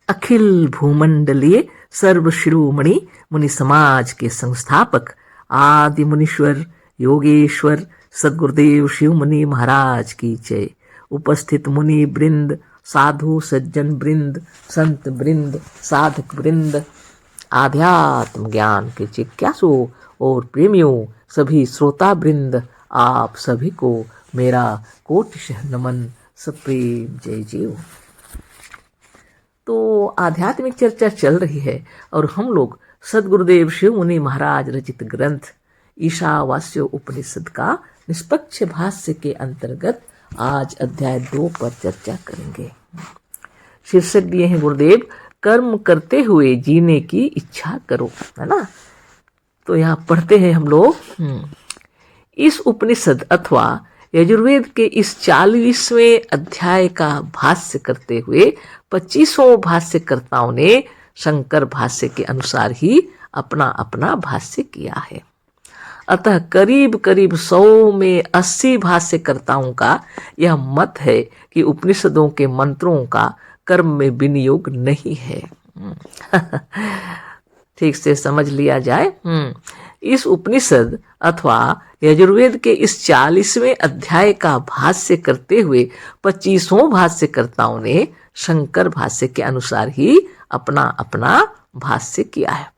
अखिल भूमंडलीय सर्व शिरोमणि मुनि समाज के संस्थापक आदि मुनीश्वर योगेश्वर सद्गुरुदेव शिव मुनि महाराज की जय। उपस्थित मुनि वृंद, साधु सज्जन वृंद, संत वृंद, साधक वृंद, आध्यात्म ज्ञान के जिज्ञासु और प्रेमियों, सभी श्रोता वृंद, आप सभी को मेरा कोटिशः नमन, सप्रेम जय जय। तो आध्यात्मिक चर्चा चल रही है और हम लोग सद्गुरुदेव शिव मुनि महाराज रचित ग्रंथ ईशावास्य उपनिषद का निष्पक्ष भाष्य के अंतर्गत आज अध्याय 2 पर चर्चा करेंगे। शीर्षक दिए हैं गुरुदेव, कर्म करते हुए जीने की इच्छा करो, है ना। तो यहाँ पढ़ते हैं हम लोग। इस उपनिषद अथवा यजुर्वेद के इस 40वें अध्याय का भाष्य करते हुए 25वें भाष्यकर्ताओं ने शंकर भाष्य के अनुसार ही अपना अपना भाष्य किया है। अतः करीब करीब 100 में 80 भाष्यकर्ताओं का यह मत है कि उपनिषदों के मंत्रों का कर्म में विनियोग नहीं है। ठीक से समझ लिया जाए। इस उपनिषद अथवा यजुर्वेद के इस 40वें अध्याय का भाष्य करते हुए 25वें भाष्यकर्ताओं ने शंकर भाष्य के अनुसार ही अपना अपना भाष्य किया है।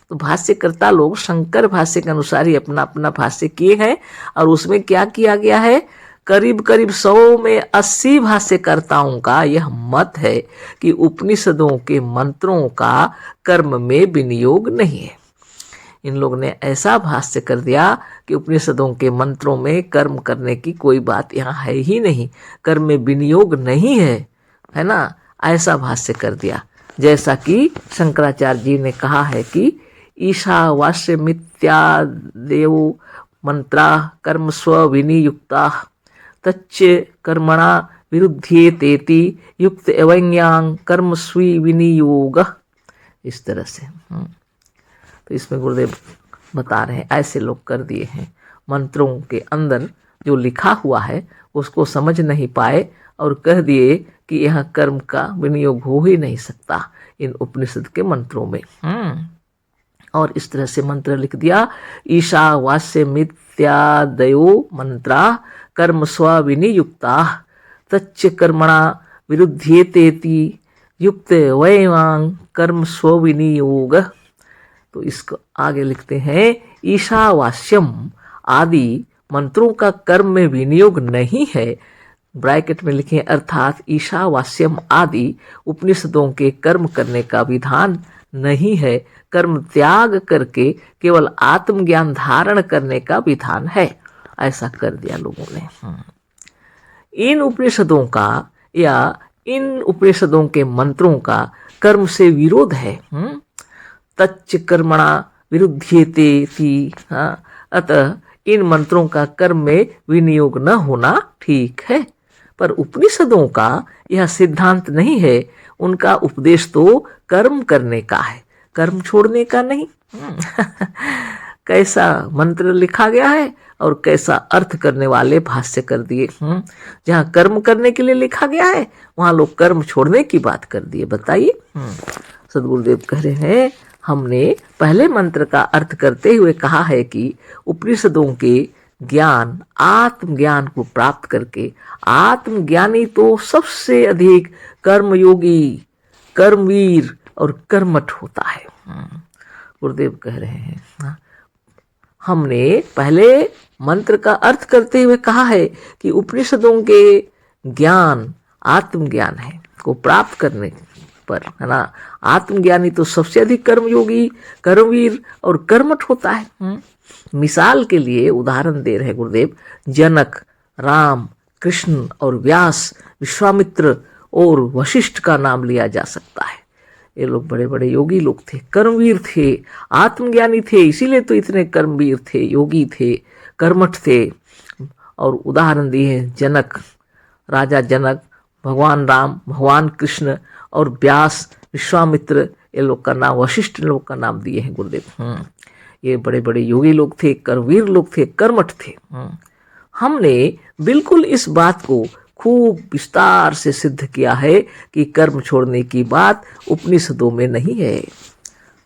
तो भाष्यकर्ता लोग शंकर भाष्य के अनुसार ही अपना अपना भाष्य किए हैं। और उसमें क्या किया गया है, करीब करीब 100 में 80 भाष्यकर्ताओं का यह मत है कि उपनिषदों के मंत्रों का कर्म में विनियोग नहीं है। इन लोगों ने ऐसा भाष्य कर दिया कि उपनिषदों के मंत्रों में कर्म करने की कोई बात यहाँ है ही नहीं, कर्म में विनियोग नहीं है ना। ऐसा भाष्य कर दिया, जैसा कि शंकराचार्य जी ने कहा है कि ईशावास्य मित्यादेव मंत्रा कर्म स्व विनियुक्ता तच्च कर्मणा विरुध्येतेति युक्त एवंयांग कर्म स्वी विनियोग। इस तरह से तो इसमें गुरुदेव बता रहे हैं ऐसे लोग कर दिए हैं, मंत्रों के अंदर जो लिखा हुआ है उसको समझ नहीं पाए और कह दिए कि यह कर्म का विनियोग हो ही नहीं सकता इन उपनिषद के मंत्रों में। और इस तरह से मंत्र लिख दिया, ईशावास्य मित्यादयो मंत्रा कर्म स्व विनियुक्ता तच्च कर्मणा विरुध्येतेति युक्त वैवांग कर्म स्व विनियोग। तो इसको आगे लिखते हैं, ईशावास्यम आदि मंत्रों का कर्म में विनियोग नहीं है, ब्रैकेट में लिखें, अर्थात ईशावास्यम आदि उपनिषदों के कर्म करने का विधान नहीं है, कर्म त्याग करके केवल आत्मज्ञान धारण करने का विधान है। ऐसा कर दिया लोगों ने। इन उपनिषदों का या इन उपनिषदों के मंत्रों का कर्म से विरोध है। तच्च कर्मणा विरुध्येते थी। अतः इन मंत्रों का कर्म में विनियोग न होना ठीक है, पर उपनिषदों का यह सिद्धांत नहीं है। उनका उपदेश तो कर्म करने का है, कर्म छोड़ने का नहीं। कैसा मंत्र लिखा गया है और कैसा अर्थ करने वाले भाष्य कर दिए। जहाँ कर्म करने के लिए लिखा गया है वहाँ लोग कर्म छोड़ने की बात कर दिए। बताइए। सद्गुरुदेव कह रहे हैं, हमने पहले मंत्र का अर्थ करते हुए कहा है कि उपनिषदों के ज्ञान आत्मज्ञान को प्राप्त करके आत्मज्ञानी तो सबसे अधिक कर्मयोगी, कर्मवीर और कर्मठ होता है। गुरुदेव कह रहे हैं, हमने पहले मंत्र का अर्थ करते हुए कहा है कि उपनिषदों के ज्ञान आत्मज्ञान है को प्राप्त करने पर, है ना, आत्मज्ञानी तो सबसे अधिक कर्मयोगी, कर्मवीर और कर्मठ होता है। मिसाल के लिए उदाहरण दे रहे गुरुदेव, जनक, राम, कृष्ण और व्यास, विश्वामित्र और वशिष्ठ का नाम लिया जा सकता है। ये लोग बड़े बड़े योगी लोग थे, कर्मवीर थे, आत्मज्ञानी थे, इसीलिए तो इतने कर्मवीर थे, योगी थे, कर्मठ थे। और उदाहरण दिए हैं जनक, राजा जनक, भगवान राम, भगवान कृष्ण और व्यास, विश्वामित्र, ये लोग का नाम, वशिष्ठ लोग का नाम दिए हैं गुरुदेव। ये बड़े बड़े योगी लोग थे, कर्मवीर लोग थे, कर्मठ थे। हमने बिल्कुल इस बात को खूब विस्तार से सिद्ध किया है कि कर्म छोड़ने की बात उपनिषदों में नहीं है।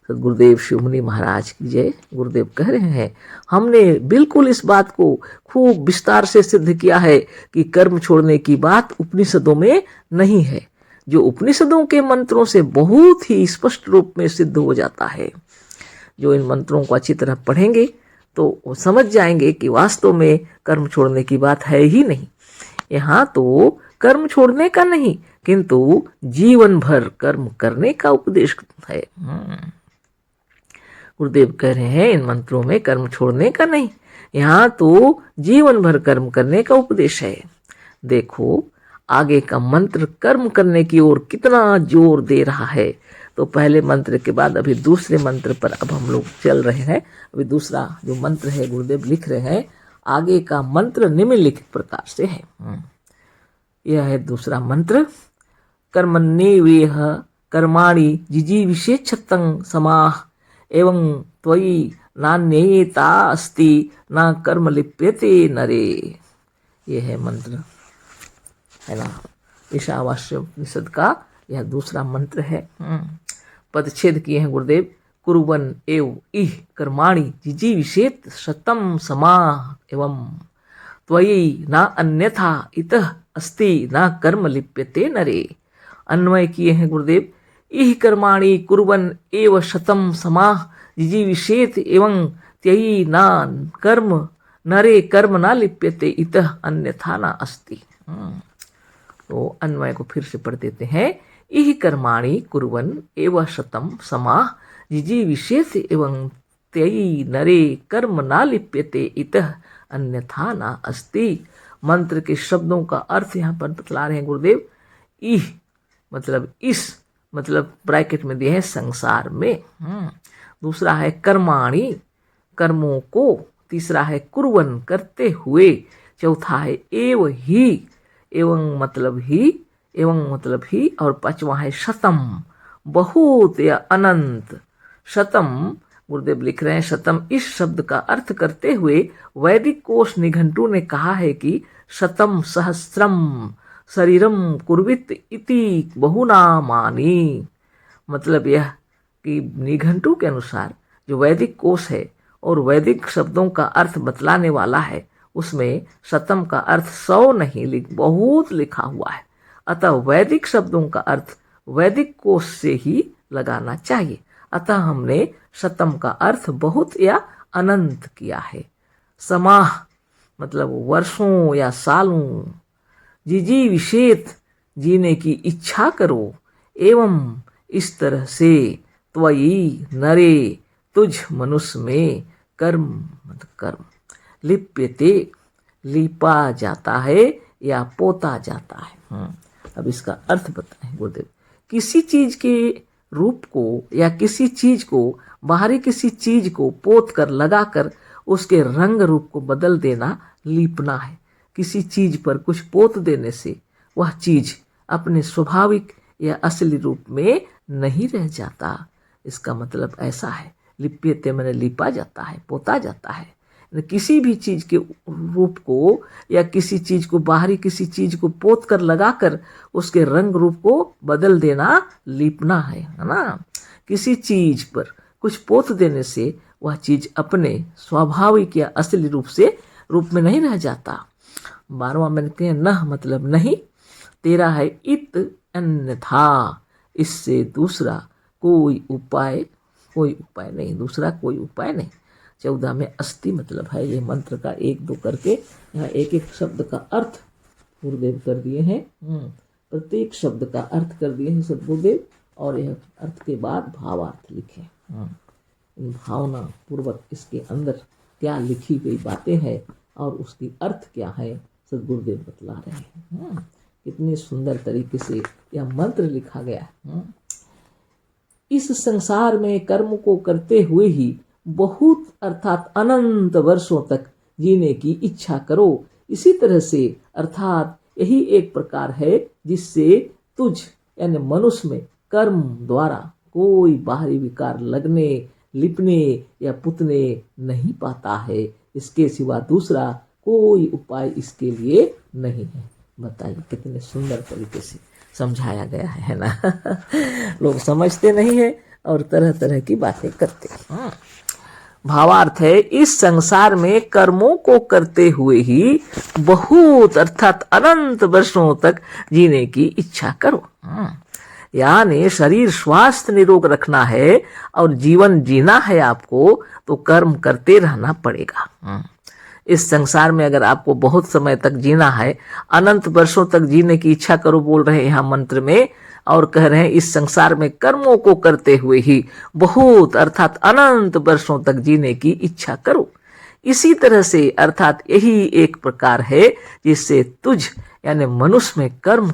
गुरुदेव शिवमुनि महाराज की जय। गुरुदेव कह रहे हैं हमने बिल्कुल इस बात को खूब विस्तार से सिद्ध किया है कि कर्म छोड़ने की बात उपनिषदों में नहीं है, जो उपनिषदों के मंत्रों से बहुत ही स्पष्ट रूप में सिद्ध हो जाता है। जो इन मंत्रों को अच्छी तरह पढ़ेंगे तो वो समझ जाएंगे कि वास्तव में कर्म छोड़ने की बात है ही नहीं। यहाँ तो कर्म छोड़ने का नहीं किंतु जीवन भर कर्म करने का उपदेश है। गुरुदेव कह रहे हैं इन मंत्रों में कर्म छोड़ने का नहीं, यहाँ तो जीवन भर कर्म करने का उपदेश है। देखो आगे का मंत्र कर्म करने की ओर कितना जोर दे रहा है। तो पहले मंत्र के बाद अभी दूसरे मंत्र पर अब हम लोग चल रहे हैं। अभी दूसरा जो मंत्र है गुरुदेव लिख रहे हैं, आगे का मंत्र निम्नलिखित प्रकार से है। यह है दूसरा मंत्र। कर्मण्येवेह कर्माणि जिजीविषेच्छतं समाह एवं त्वयि नान्यता अस्ति न कर्म लिप्यते नरे। यह है मंत्र, है ना, ईशावास्य उपनिषद का यह दूसरा मंत्र है। पदच्छेद किए हैं गुरुदेव। कुर्वन् एव इह कर्माणि जिजीविषेत् शतं समाह एवं त्वयि न अन्यथा इतः अस्ति न कर्म लिप्यते नरे। अन्वय किए हैं गुरुदेव। इह कर्माणि कुर्वन् एव शतं समाह जिजीविषेत् एवं त्ययि न कर्म नरे कर्म न लिप्यते इतः अन्यथा न अस्ति। तो अन्वय को फिर से पढ़ देते हैं। इह कर्माणि कुर्वन् एव शतं समाह जिजीविषेत् एवं त्ययि नरे कर्म न लिप्यते इतः अन्यथा न अस्ति। मंत्र के शब्दों का अर्थ यहाँ पर बतला रहे हैं गुरुदेव। इह मतलब इस, मतलब ब्रैकेट में दिए हैं संसार में। दूसरा है कर्माणि कर्मों को, तीसरा है कुर्वन् करते हुए, चौथा है एव ही एवं मतलब ही, और पांचवा है शतम बहुत या अनंत। शतम गुरुदेव लिख रहे हैं शतम इस शब्द का अर्थ करते हुए वैदिक कोश निघंटु ने कहा है कि शतम सहस्रम शरीरम कुर्वित इति बहुनामानि। मतलब यह कि निघंटु के अनुसार जो वैदिक कोश है और वैदिक शब्दों का अर्थ बतलाने वाला है, उसमें शतम का अर्थ 100 नहीं बहुत लिखा हुआ है। अतः वैदिक शब्दों का अर्थ वैदिक कोश से ही लगाना चाहिए। अतः हमने शतम का अर्थ बहुत या अनंत किया है। समाह मतलब वर्षों या सालों। जिजीविषेत् जीने की इच्छा करो, एवं इस तरह से त्वयि नरे तुझ मनुष्य में कर्म मतलब कर्म लिप्यते लिपा जाता है या पोता जाता है। अब इसका अर्थ बताएं गुरुदेव। किसी चीज के रूप को या किसी चीज को, बाहरी किसी चीज को पोत कर लगाकर उसके रंग रूप को बदल देना लीपना है। किसी चीज पर कुछ पोत देने से वह चीज अपने स्वाभाविक या असली रूप में नहीं रह जाता। इसका मतलब ऐसा है, लिप्यते मैंने लिपा जाता है, पोता जाता है। किसी भी चीज के रूप को या किसी चीज को, बाहरी किसी चीज को पोत कर लगाकर उसके रंग रूप को बदल देना लीपना है ना। किसी चीज पर कुछ पोत देने से वह चीज अपने स्वाभाविक या असली रूप में नहीं रह जाता। 12वां मैंने कहा न मतलब नहीं। 13 है इत अन्यथा, इससे दूसरा कोई उपाय नहीं, दूसरा कोई उपाय नहीं। 14 में अस्ति मतलब है। ये मंत्र का 1-2 करके यहाँ एक एक शब्द का अर्थ गुरुदेव कर दिए हैं। प्रत्येक शब्द का अर्थ कर दिए हैं सदगुरुदेव, और यह अर्थ के बाद भावार्थ लिखे। भावना पूर्वक इसके अंदर क्या लिखी गई बातें हैं और उसकी अर्थ क्या है सदगुरुदेव बतला रहे हैं। कितने सुंदर तरीके से यह मंत्र लिखा गया है। इस संसार में कर्म को करते हुए ही बहुत अर्थात अनंत वर्षों तक जीने की इच्छा करो। इसी तरह से अर्थात यही एक प्रकार है जिससे तुझ यानी मनुष्य में कर्म द्वारा कोई बाहरी विकार लगने, लिपने या पुतने नहीं पाता है। इसके सिवा दूसरा कोई उपाय इसके लिए नहीं है। बताइए कितने सुंदर तरीके से समझाया गया है ना। लोग समझते नहीं है और तरह तरह की बातें करते हैं। भावार्थ है, इस संसार में कर्मों को करते हुए ही बहुत अर्थात अनंत वर्षों तक जीने की इच्छा करो। यानी शरीर स्वास्थ्य निरोग रखना है और जीवन जीना है आपको, तो कर्म करते रहना पड़ेगा। इस संसार में अगर आपको बहुत समय तक जीना है, अनंत वर्षों तक जीने की इच्छा करो बोल रहे हैं यहाँ मंत्र में, और कह रहे हैं इस संसार में कर्मों को करते हुए ही बहुत अर्थात अनंत वर्षों तक जीने की इच्छा करो। इसी तरह से अर्थात यही एक प्रकार है जिससे तुझ यानी मनुष्य में कर्म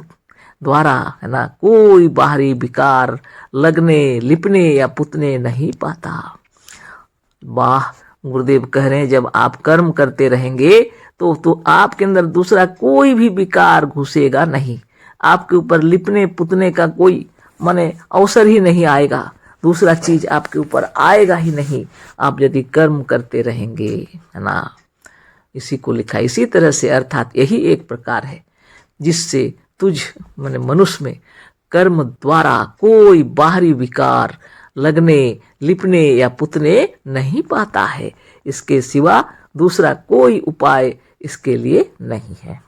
द्वारा है ना कोई बाहरी विकार लगने लिपने या पुतने नहीं पाता। वाह, गुरुदेव कह रहे हैं जब आप कर्म करते रहेंगे तो आपके अंदर दूसरा कोई भी विकार घुसेगा नहीं, आपके ऊपर लिपने पुतने का कोई माने अवसर ही नहीं आएगा, दूसरा चीज आपके ऊपर आएगा ही नहीं, आप यदि कर्म करते रहेंगे, है ना। इसी को लिखा। इसी तरह से अर्थात यही एक प्रकार है जिससे तुझ माने मनुष्य में कर्म द्वारा कोई बाहरी विकार लगने लिपने या पुतने नहीं पाता है, इसके सिवा दूसरा कोई उपाय इसके लिए नहीं है।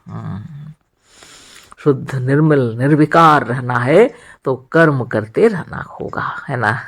शुद्ध निर्मल निर्विकार रहना है तो कर्म करते रहना होगा, है ना।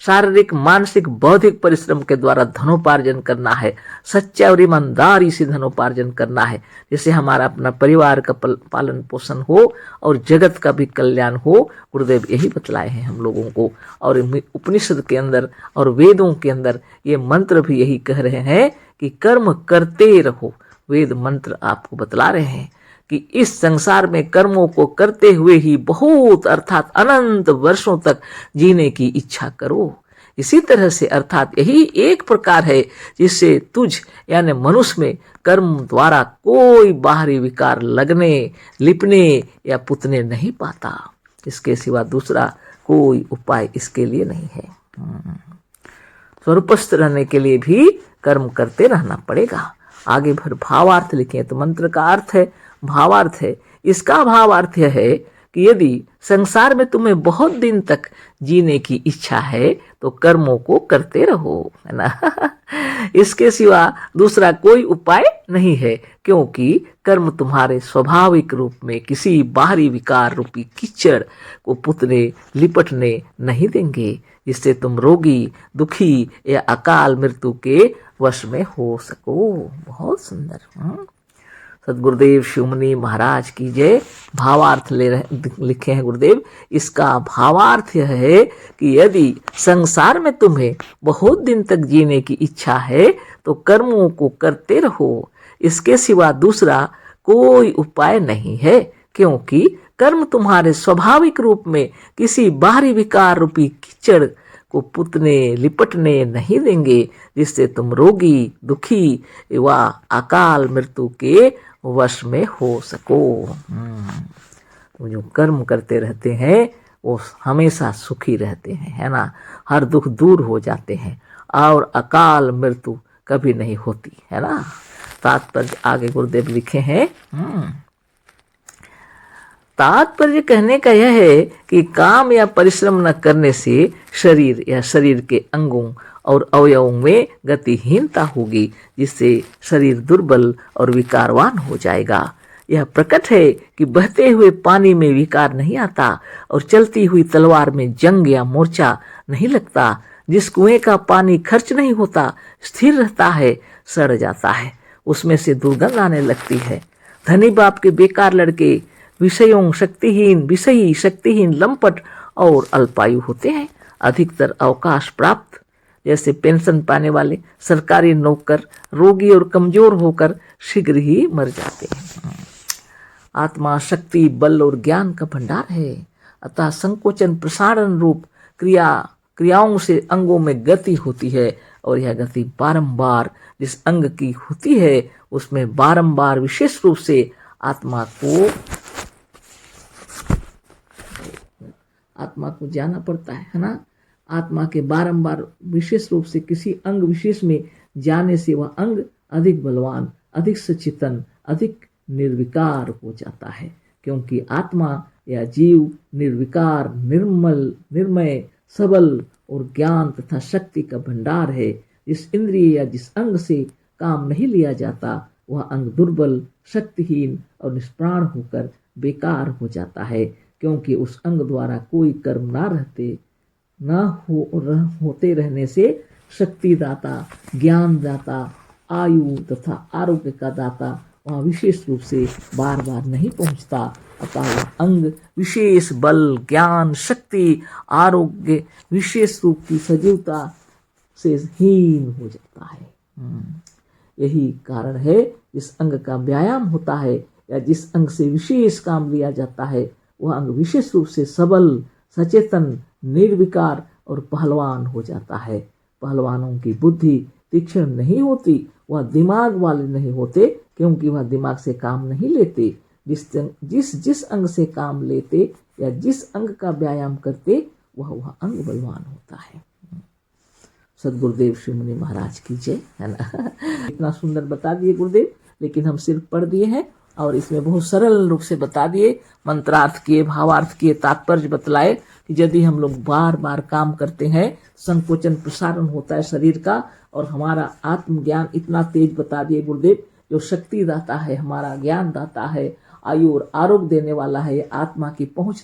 शारीरिक मानसिक बौद्धिक परिश्रम के द्वारा धनोपार्जन करना है, सच्चा और ईमानदारी से धनोपार्जन करना है, जिससे हमारा अपना परिवार का पालन पोषण हो और जगत का भी कल्याण हो। गुरुदेव यही बतलाए हैं हम लोगों को, और उपनिषद के अंदर और वेदों के अंदर ये मंत्र भी यही कह रहे हैं कि कर्म करते रहो। वेद मंत्र आपको बतला रहे हैं कि इस संसार में कर्मों को करते हुए ही बहुत अर्थात अनंत वर्षों तक जीने की इच्छा करो। इसी तरह से अर्थात यही एक प्रकार है जिससे तुझ यानी मनुष्य में कर्म द्वारा कोई बाहरी विकार लगने लिपने या पुतने नहीं पाता, इसके सिवा दूसरा कोई उपाय इसके लिए नहीं है। स्वरूपस्थ रहने के लिए भी कर्म करते रहना पड़ेगा। आगे भर भावार्थ लिखे तो मंत्र का अर्थ है, भावार्थ है। इसका भावार्थ यह है कि यदि संसार में तुम्हें बहुत दिन तक जीने की इच्छा है तो कर्मों को करते रहो, है ना। इसके सिवा दूसरा कोई उपाय नहीं है, क्योंकि कर्म तुम्हारे स्वाभाविक रूप में किसी बाहरी विकार रूपी कीचड़ को पुतने लिपटने नहीं देंगे, जिससे तुम रोगी दुखी या अकाल मृत्यु के वश में हो सको। बहुत सुंदर। सदगुरुदेव शिवमुनि महाराज की जय। भावार्थ लिखे हैं गुरुदेव। इसका भावार्थ यह है कि यदि संसार में तुम्हें बहुत दिन तक जीने की इच्छा है तो कर्मों को करते रहो, इसके सिवा दूसरा कोई उपाय नहीं है, क्योंकि कर्म तुम्हारे स्वाभाविक रूप में किसी बाहरी विकार रूपी कीचड़ को पुतने लिपटने नहीं देंगे, जिससे तुम रोगी दुखी व अकाल मृत्यु के वश में हो सको। तो जो कर्म करते रहते हैं वो हमेशा सुखी रहते हैं, है ना। हर दुख दूर हो जाते हैं और अकाल मृत्यु कभी नहीं होती, है ना। तात्पर्य आगे गुरुदेव लिखे हैं। तात्पर्य कहने का यह है कि काम या परिश्रम न करने से शरीर या शरीर के अंगों और अवयवों में गतिहीनता होगी, जिससे शरीर दुर्बल और विकारवान हो जाएगा। यह प्रकट है कि बहते हुए पानी में विकार नहीं आता और चलती हुई तलवार में जंग या मोर्चा नहीं लगता। जिस कुएं का पानी खर्च नहीं होता, स्थिर रहता है, सड़ जाता है, उसमें से दुर्गंध आने लगती है। धनी बाप के बेकार लड़के विषयी शक्तिहीन लंपट और अल्पायु होते हैं। अधिकतर अवकाश प्राप्त जैसे पेंशन पाने वाले सरकारी नौकर रोगी और कमजोर होकर शीघ्र ही मर जाते हैं। आत्मा शक्ति बल और ज्ञान का भंडार है, अतः संकोचन प्रसारण रूप क्रियाओं से अंगों में गति होती है, और यह गति बारंबार जिस अंग की होती है उसमें बारंबार विशेष रूप से आत्मा को जाना पड़ता है ना। आत्मा के बारंबार विशेष रूप से किसी अंग विशेष में जाने से वह अंग अधिक बलवान, अधिक सचेतन, अधिक निर्विकार हो जाता है, क्योंकि आत्मा या जीव निर्विकार, निर्मल, निर्मय, सबल और ज्ञान तथा शक्ति का भंडार है। जिस इंद्रिय या जिस अंग से काम नहीं लिया जाता वह अंग दुर्बल, शक्तिहीन और निष्प्राण होकर बेकार हो जाता है, क्योंकि उस अंग द्वारा कोई कर्म होते रहने से शक्तिदाता, ज्ञानदाता, आयु तथा आरोग्य का दाता वहाँ विशेष रूप से बार बार नहीं पहुँचता। अतः वह अंग विशेष बल, ज्ञान, शक्ति, आरोग्य, विशेष रूप की सजीवता से हीन हो जाता है। यही कारण है जिस अंग का व्यायाम होता है या जिस अंग से विशेष काम लिया जाता है वह अंग विशेष रूप से सबल, सचेतन, निर्विकार और पहलवान हो जाता है। पहलवानों की बुद्धि तीक्ष्ण नहीं होती, वह दिमाग वाले नहीं होते, क्योंकि वह दिमाग से काम नहीं लेते। जिस अंग से काम लेते या जिस अंग का व्यायाम करते वह अंग बलवान होता है। सदगुरुदेव श्री मुनि महाराज की जय, है ना। इतना सुंदर बता दिए गुरुदेव, लेकिन हम सिर्फ पढ़ दिए हैं और इसमें बहुत सरल रूप से बता दिए, मंत्रार्थ किए, भावार्थ किए, तात्पर्य बतलाए कि यदि हम लोग बार बार काम करते हैं संकोचन प्रसारण होता है शरीर का, और हमारा आत्मज्ञान इतना तेज बता दिए गुरुदेव, जो शक्ति दाता है, हमारा ज्ञान दाता है, आयु और आरोग्य देने वाला है। आत्मा की पहुंच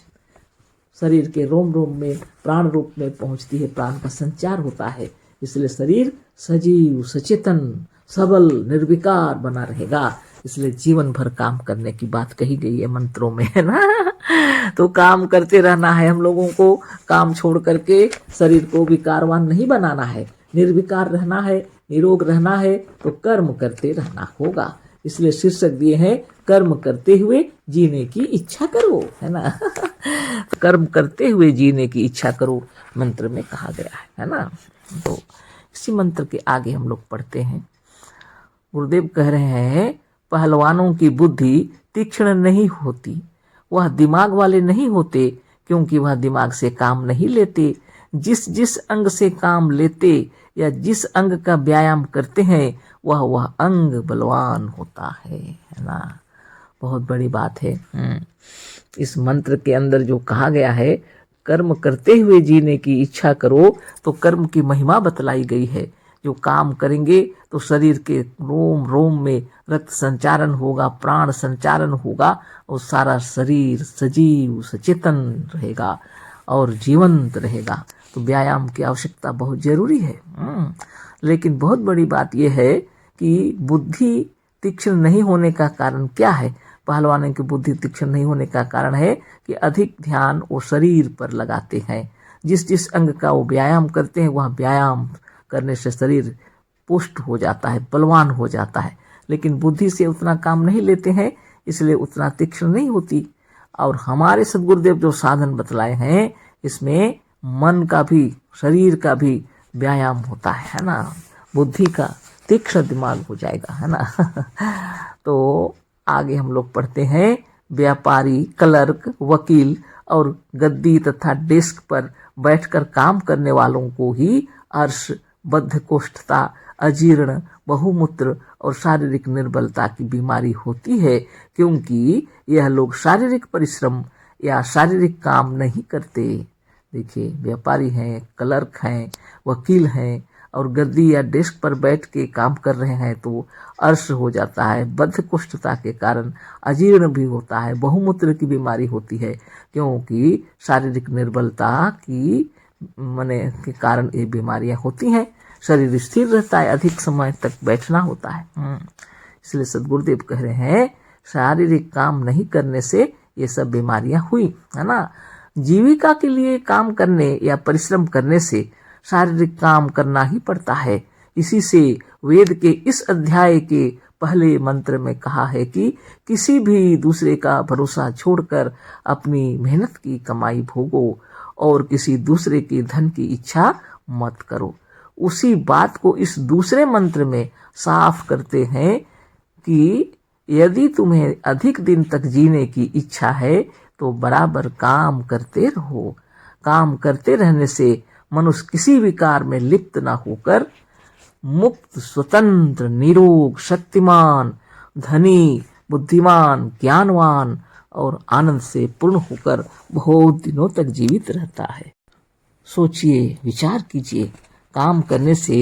शरीर के रोम रोम में प्राण रूप में पहुंचती है, प्राण का संचार होता है। इसलिए शरीर सजीव, सचेतन, सबल, निर्विकार बना रहेगा। इसलिए जीवन भर काम करने की बात कही गई है मंत्रों में, है ना। तो काम करते रहना है हम लोगों को, काम छोड़ करके शरीर को विकारवान नहीं बनाना है, निर्विकार रहना है, निरोग रहना है, तो कर्म करते रहना होगा। इसलिए शीर्षक दिए हैं कर्म करते हुए जीने की इच्छा करो, है ना। कर्म करते हुए जीने की इच्छा करो मंत्र में कहा गया है ना। तो इसी मंत्र के आगे हम लोग पढ़ते हैं। गुरुदेव कह रहे हैं पहलवानों की बुद्धि तीक्ष्ण नहीं होती, वह दिमाग वाले नहीं होते, क्योंकि वह दिमाग से काम नहीं लेते। जिस अंग से काम लेते या जिस अंग का व्यायाम करते हैं वह अंग बलवान होता है ना। बहुत बड़ी बात है। इस मंत्र के अंदर जो कहा गया है कर्म करते हुए जीने की इच्छा करो, तो कर्म की महिमा बतलाई गई है। जो काम करेंगे तो शरीर के रोम रोम में रक्त संचारण होगा, प्राण संचारण होगा, और सारा शरीर सजीव, सचेतन रहेगा और जीवंत रहेगा। तो व्यायाम की आवश्यकता बहुत जरूरी है। लेकिन बहुत बड़ी बात यह है कि बुद्धि तीक्ष्ण नहीं होने का कारण क्या है। पहलवानों की बुद्धि तीक्ष्ण नहीं होने का कारण है कि अधिक ध्यान वो शरीर पर लगाते हैं। जिस अंग का वो व्यायाम करते हैं वह व्यायाम करने से शरीर पुष्ट हो जाता है, बलवान हो जाता है। लेकिन बुद्धि से उतना काम नहीं लेते हैं, इसलिए उतना तीक्ष्ण नहीं होती। और हमारे सद्गुरुदेव जो साधन बतलाए हैं इसमें मन का भी, शरीर का भी व्यायाम होता है ना। बुद्धि का तीक्ष्ण दिमाग हो जाएगा, है ना। तो आगे हम लोग पढ़ते हैं व्यापारी, क्लर्क, वकील और गद्दी तथा डेस्क पर बैठकर काम करने वालों को ही अर्श, बद्धकोष्ठता, अजीर्ण, बहुमूत्र और शारीरिक निर्बलता की बीमारी होती है, क्योंकि यह लोग शारीरिक परिश्रम या शारीरिक काम नहीं करते। देखिए, व्यापारी हैं, क्लर्क हैं, वकील हैं और गद्दी या डेस्क पर बैठ के काम कर रहे हैं तो अर्श हो जाता है, बद्धकोष्ठता के कारण अजीर्ण भी होता है, बहुमूत्र की बीमारी होती है, क्योंकि शारीरिक निर्बलता की के कारण ये बीमारियां होती हैं। शरीर स्थिर रहता है, अधिक समय तक बैठना होता है। इसलिए सद्गुरुदेव कह रहे हैं शारीरिक काम नहीं करने से ये सब बीमारियां हुई, है ना। जीविका के लिए काम करने या परिश्रम करने से शारीरिक काम करना ही पड़ता है। इसी से वेद के इस अध्याय के पहले मंत्र में कहा है कि किसी भी दूसरे का भरोसा छोड़कर अपनी मेहनत की कमाई भोगो और किसी दूसरे के धन की इच्छा मत करो। उसी बात को इस दूसरे मंत्र में साफ करते हैं कि यदि तुम्हें अधिक दिन तक जीने की इच्छा है तो बराबर काम करते रहो। काम करते रहने से मनुष्य किसी विकार में लिप्त न होकर मुक्त, स्वतंत्र, निरोग, शक्तिमान, धनी, बुद्धिमान, ज्ञानवान और आनंद से पूर्ण होकर बहुत दिनों तक जीवित रहता है। सोचिए, विचार कीजिए, काम करने से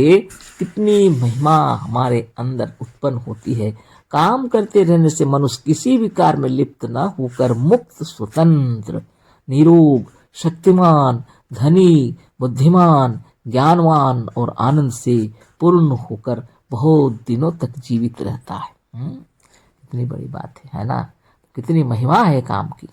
कितनी महिमा हमारे अंदर उत्पन्न होती है। काम करते रहने से मनुष्य किसी भी कार्य में लिप्त न होकर मुक्त, स्वतंत्र, निरोग, शक्तिमान, धनी, बुद्धिमान, ज्ञानवान और आनंद से पूर्ण होकर बहुत दिनों तक जीवित रहता है। कितनी बड़ी बात है ना? कितनी महिमा है काम की।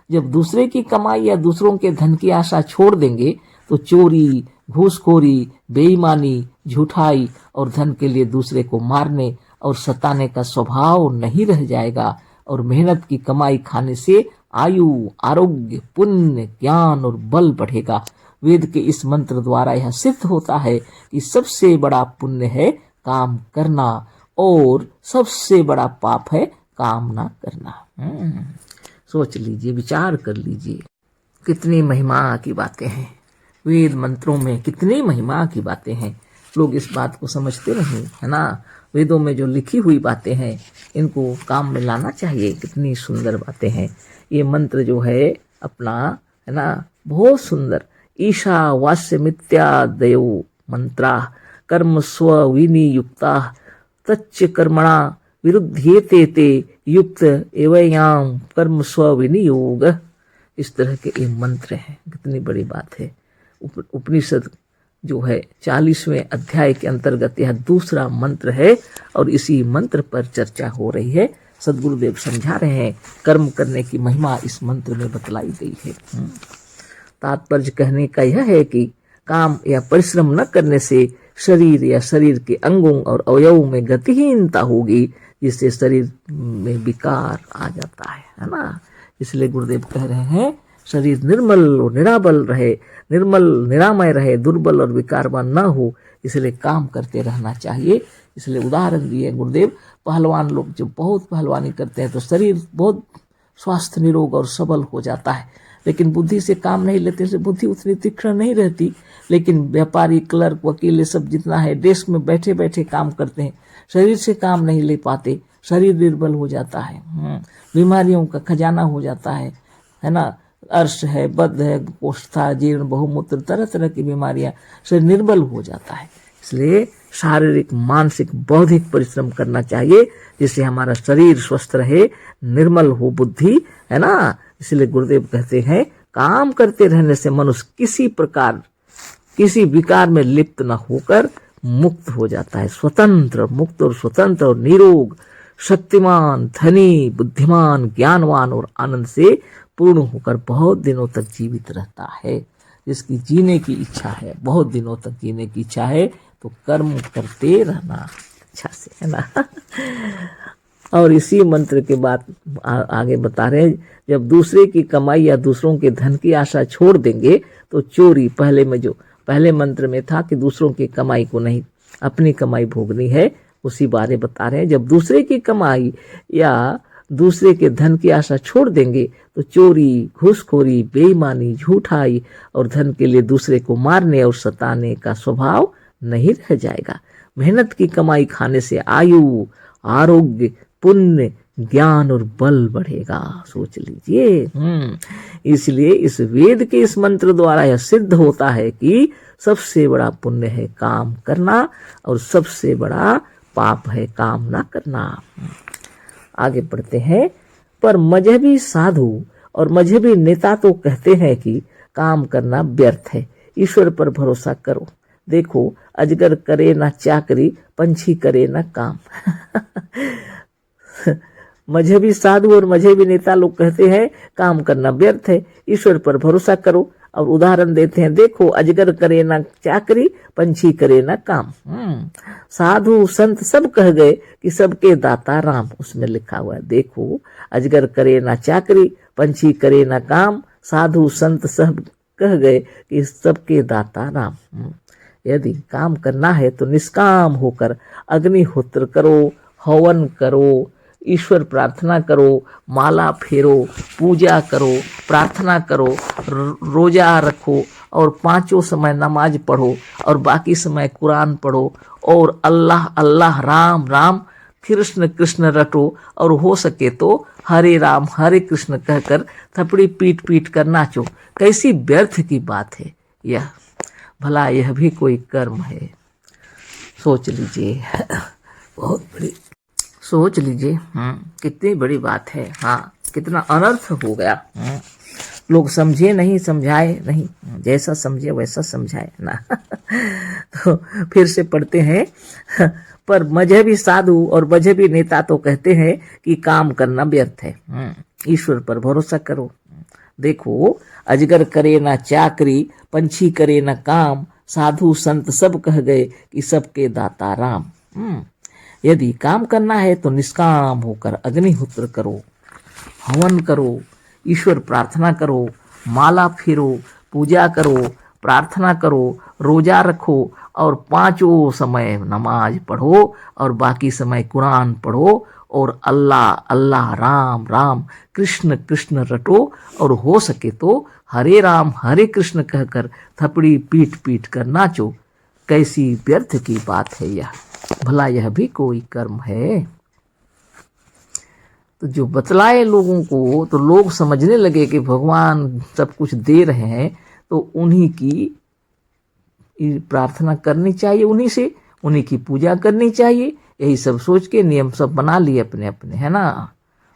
जब दूसरे की कमाई या दूसरों के धन की आशा छोड़ देंगे तो चोरी, घूसखोरी, बेईमानी, झूठाई और धन के लिए दूसरे को मारने और सताने का स्वभाव नहीं रह जाएगा और मेहनत की कमाई खाने से आयु, आरोग्य, पुण्य, ज्ञान और बल बढ़ेगा। वेद के इस मंत्र द्वारा यह सिद्ध होता है कि सबसे बड़ा पुण्य है काम करना और सबसे बड़ा पाप है काम ना करना। सोच लीजिए, विचार कर लीजिए, कितनी महिमा की बातें हैं। वेद मंत्रों में कितनी महिमा की बातें हैं। लोग इस बात को समझते नहीं है ना। वेदों में जो लिखी हुई बातें हैं इनको काम में लाना चाहिए। कितनी सुंदर बातें हैं। ये मंत्र जो है अपना, है ना, बहुत सुंदर। ईशावास्य मित्यादयो मंत्रा कर्म स्व विनियुक्ता तच्च कर्मणा विरुध्येते ते युक्त एवयाम कर्म स्व विनियोग। इस तरह के ये मंत्र हैं। कितनी बड़ी बात है। उपनिषद जो है 40वें अध्याय के अंतर्गत यह दूसरा मंत्र है और इसी मंत्र पर चर्चा हो रही है। सद्गुरुदेव समझा रहे हैं कर्म करने की महिमा इस मंत्र में बतलाई गई है। तात्पर्य कहने का यह है कि काम या परिश्रम न करने से शरीर या शरीर के अंगों और अवयवों में गतिहीनता होगी, जिससे शरीर में विकार आ जाता है ना। इसलिए गुरुदेव कह रहे हैं शरीर निर्मल और निराबल रहे, निर्मल निरामय रहे, दुर्बल और विकारवान न हो, इसलिए काम करते रहना चाहिए। इसलिए उदाहरण दिए गुरुदेव, पहलवान लोग जो बहुत पहलवानी करते हैं तो शरीर बहुत स्वास्थ्य, निरोग और सबल हो जाता है, लेकिन बुद्धि से काम नहीं लेते से बुद्धि उतनी तीक्ष्ण नहीं रहती। लेकिन व्यापारी, क्लर्क, वकील, ये सब जितना है डेस्क में बैठे बैठे काम करते हैं, शरीर से काम नहीं ले पाते, शरीर निर्बल हो जाता है, बीमारियों का खजाना हो जाता है ना। अर्श है, बद्ध है, कोष्ठा, जीर्ण, बहुमूत्र, तरह तरह की बीमारियां, शरीर निर्बल हो जाता है। इसलिए शारीरिक, मानसिक, बौद्धिक परिश्रम करना चाहिए जिससे हमारा शरीर स्वस्थ रहे, निर्मल हो बुद्धि, है ना। इसलिए गुरुदेव कहते हैं काम करते रहने से मनुष्य किसी प्रकार, किसी विकार में लिप्त न होकर मुक्त हो जाता है। स्वतंत्र, मुक्त और स्वतंत्र और निरोग, शक्तिमान, धनी, बुद्धिमान, ज्ञानवान और आनंद से पूर्ण होकर बहुत दिनों तक जीवित रहता है। जिसकी जीने की इच्छा है, बहुत दिनों तक जीने की इच्छा है, तो कर्म करते रहना अच्छा से, है ना। और इसी मंत्र के बाद आगे बता रहे हैं, जब दूसरे की कमाई या दूसरों के धन की आशा छोड़ देंगे तो चोरी, पहले मंत्र में था कि दूसरों की कमाई को नहीं, अपनी कमाई भोगनी है, उसी बारे बता रहे हैं। जब दूसरे की कमाई या दूसरे के धन की आशा छोड़ देंगे तो चोरी, घूसखोरी, बेईमानी, झूठाई और धन के लिए दूसरे को मारने और सताने का स्वभाव नहीं रह जाएगा। मेहनत की कमाई खाने से आयु, आरोग्य, पुण्य, ज्ञान और बल बढ़ेगा। सोच लीजिए। इसलिए इस वेद के इस मंत्र द्वारा यह सिद्ध होता है कि सबसे बड़ा पुण्य है काम करना और सबसे बड़ा पाप है काम ना करना। आगे बढ़ते हैं। पर मजहबी साधु और मजहबी नेता तो कहते हैं कि काम करना व्यर्थ है, ईश्वर पर भरोसा करो। देखो, अजगर करे ना चाकरी, पंछी करे ना काम। मजहबी साधु और मजहबी नेता लोग कहते हैं काम करना व्यर्थ है, ईश्वर पर भरोसा करो। और उदाहरण देते हैं, देखो अजगर करे ना चाकरी, पंछी करे ना काम। साधु संत सब कह गए कि सबके दाता राम, उसमें लिखा हुआ है। देखो अजगर करे ना चाकरी, पंछी करे ना काम, साधु संत सब कह गए कि सबके दाता राम। यदि काम करना है तो निष्काम होकर अग्निहोत्र करो, हवन करो, ईश्वर प्रार्थना करो, माला फेरो, पूजा करो, प्रार्थना करो, रोजा रखो और 5 समय नमाज पढ़ो और बाकी समय कुरान पढ़ो और अल्लाह अल्लाह, राम राम कृष्ण कृष्ण रटो और हो सके तो हरे राम हरे कृष्ण कहकर थपड़ी पीट पीट कर नाचो। कैसी व्यर्थ की बात है यह, भला यह भी कोई कर्म है? सोच लीजिए, बहुत बड़ी सोच लीजिए। कितनी बड़ी बात है। हाँ, कितना अनर्थ हो गया। लोग समझे नहीं, समझाए नहीं, जैसा समझे वैसा समझाए ना। तो फिर से पढ़ते हैं। पर मजहबी साधु और मजहबी नेता तो कहते हैं कि काम करना व्यर्थ है, ईश्वर पर भरोसा करो। देखो, अजगर करे ना चाकरी, पंछी करे ना काम, साधु संत सब कह गए कि सबके दाता राम। यदि काम करना है तो निष्काम होकर अग्निहोत्र करो, हवन करो, ईश्वर प्रार्थना करो, माला फेरो, पूजा करो, प्रार्थना करो, रोजा रखो और पांचों समय नमाज पढ़ो और बाकी समय कुरान पढ़ो और अल्लाह अल्लाह राम राम कृष्ण कृष्ण रटो और हो सके तो हरे राम हरे कृष्ण कहकर थपड़ी पीट पीट कर नाचो। कैसी व्यर्थ की बात है यह, भला यह भी कोई कर्म है? तो जो बतलाए लोगों को, तो लोग समझने लगे कि भगवान सब कुछ दे रहे हैं तो उन्हीं की प्रार्थना करनी चाहिए, उन्हीं से उन्हीं की पूजा करनी चाहिए। यही सब सोच के नियम सब बना लिए अपने अपने, है ना।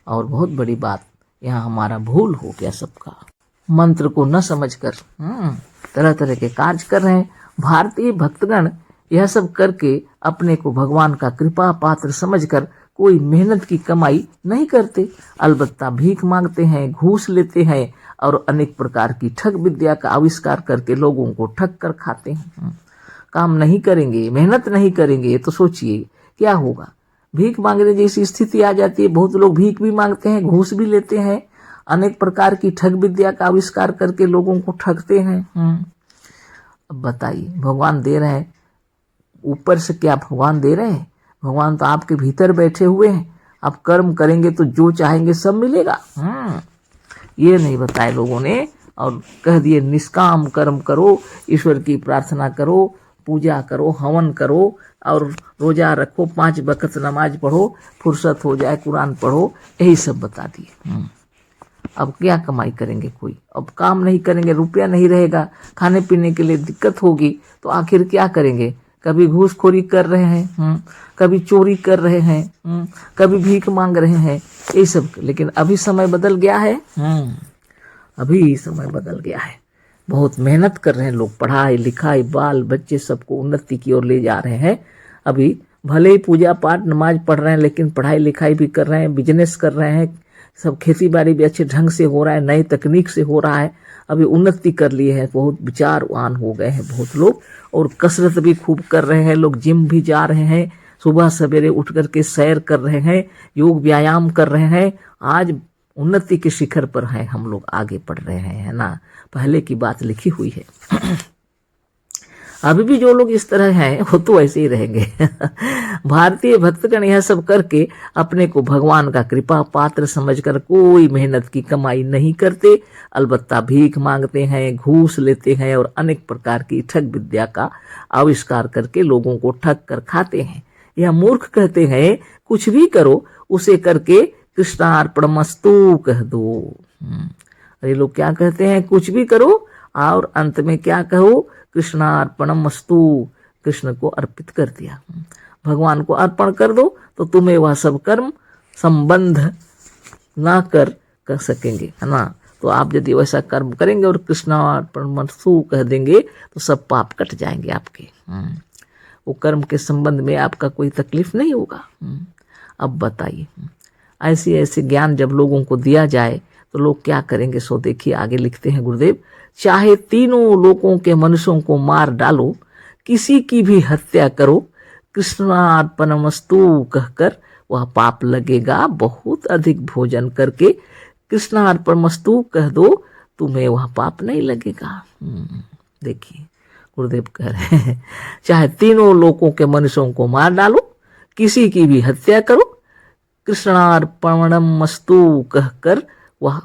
और बहुत बड़ी बात, यहाँ हमारा भूल हो गया सबका। मंत्र को न समझकर तरह तरह के कार्य कर रहे हैं। भारतीय भक्तगण यह सब करके अपने को भगवान का कृपा पात्र समझकर कोई मेहनत की कमाई नहीं करते, अलबत्ता भीख मांगते हैं, घूस लेते हैं और अनेक प्रकार की ठग विद्या का आविष्कार करके लोगों को ठग कर खाते हैं। काम नहीं करेंगे, मेहनत नहीं करेंगे तो सोचिए क्या होगा। भीख मांगने जैसी स्थिति आ जाती है। बहुत लोग भीख भी मांगते हैं, घूस भी लेते हैं, अनेक प्रकार की ठग विद्या का आविष्कार करके लोगों को ठगते हैं। अब बताइए, भगवान दे रहे हैं, ऊपर से क्या भगवान दे रहे हैं? भगवान तो आपके भीतर बैठे हुए हैं। आप कर्म करेंगे तो जो चाहेंगे सब मिलेगा। ये नहीं बताए लोगों ने, और कह दिए निष्काम कर्म करो, ईश्वर की प्रार्थना करो, पूजा करो, हवन करो और रोजा रखो, 5 वक्त नमाज पढ़ो, फुर्सत हो जाए कुरान पढ़ो, यही सब बता दिए। अब क्या कमाई करेंगे कोई? अब काम नहीं करेंगे, रुपया नहीं रहेगा, खाने पीने के लिए दिक्कत होगी, तो आखिर क्या करेंगे? कभी घूसखोरी कर रहे हैं, कभी चोरी कर रहे हैं, कभी भीख मांग रहे हैं, ये सब। लेकिन अभी समय बदल गया है। अभी समय बदल गया है। बहुत मेहनत कर रहे हैं लोग, पढ़ाई लिखाई, बाल बच्चे सबको उन्नति की ओर ले जा रहे हैं। अभी भले ही पूजा पाठ नमाज पढ़ रहे हैं, लेकिन पढ़ाई लिखाई भी कर रहे हैं, बिजनेस कर रहे हैं, सब खेती बाड़ी भी अच्छे ढंग से हो रहा है, नई तकनीक से हो रहा है। अभी उन्नति कर लिए हैं, बहुत विचारवान हो गए हैं बहुत लोग, और कसरत भी खूब कर रहे हैं लोग, जिम भी जा रहे हैं, सुबह सवेरे उठ करके सैर कर रहे हैं, योग व्यायाम कर रहे हैं। आज उन्नति के शिखर पर हैं हम लोग, आगे बढ़ रहे हैं, है ना। पहले की बात लिखी हुई है। अभी भी जो लोग इस तरह हैं वो तो ऐसे ही रहेंगे। भारतीय भक्तगण यह सब करके अपने को भगवान का कृपा पात्र समझकर कोई मेहनत की कमाई नहीं करते, अलबत्ता भीख मांगते हैं, घूस लेते हैं और अनेक प्रकार की ठग विद्या का आविष्कार करके लोगों को ठग कर खाते हैं। यह मूर्ख कहते हैं कुछ भी करो, उसे करके कृष्णार्पणमस्तु कह दो। अरे लोग क्या कहते हैं? कुछ भी करो और अंत में क्या कहो? कृष्णार्पणमस्तु, कृष्ण को अर्पित कर दिया, भगवान को अर्पण कर दो, तो तुम्हें वह सब कर्म संबंध ना कर सकेंगे, है ना। तो आप यदि वैसा कर्म करेंगे और कृष्णार्पणमस्तु कह देंगे तो सब पाप कट जाएंगे आपके। वो कर्म के संबंध में आपका कोई तकलीफ नहीं होगा। अब बताइए, ऐसी ऐसी ज्ञान जब लोगों को दिया जाए तो लोग क्या करेंगे? सो देखिए, आगे लिखते हैं गुरुदेव, चाहे तीनों लोगों के मनुष्यों को मार डालो, किसी की भी हत्या करो, कृष्णार्पणमस्तु कहकर वह पाप लगेगा। बहुत अधिक भोजन करके कृष्णार्पणमस्तु कह दो, तुम्हें वह पाप नहीं लगेगा। देखिए गुरुदेव कह रहे हैं, चाहे तीनों लोगों के मनुष्यों को मार डालो, किसी की भी हत्या करो, कृष्णार्पणमस्तु कहकर वह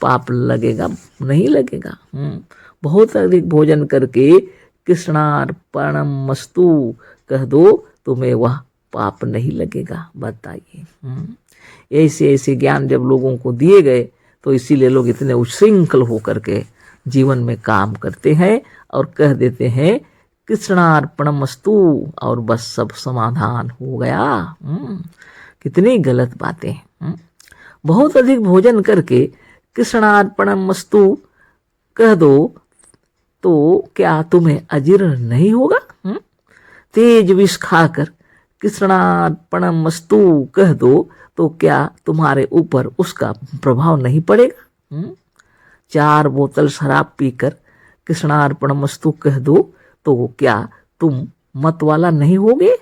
पाप लगेगा नहीं लगेगा। बहुत अधिक भोजन करके कृष्णार्पणमस्तु कह दो, तुम्हें वह पाप नहीं लगेगा। बताइए। ऐसे ऐसे ज्ञान जब लोगों को दिए गए तो इसीलिए लोग इतने उच्छृंखल होकर के जीवन में काम करते हैं और कह देते हैं कृष्णार्पणमस्तु और बस सब समाधान हो गया। कितनी गलत बातें हैं। बहुत अधिक भोजन करके कृष्णार्पणमस्तु कह दो तो क्या तुम्हें अजीर्ण नहीं होगा? तेज विष खाकर कृष्णार्पणमस्तु कह दो तो क्या तुम्हारे ऊपर उसका प्रभाव नहीं पड़ेगा? 4 बोतल शराब पीकर कृष्णार्पणमस्तु कह दो तो क्या तुम मत वाला नहीं होगे?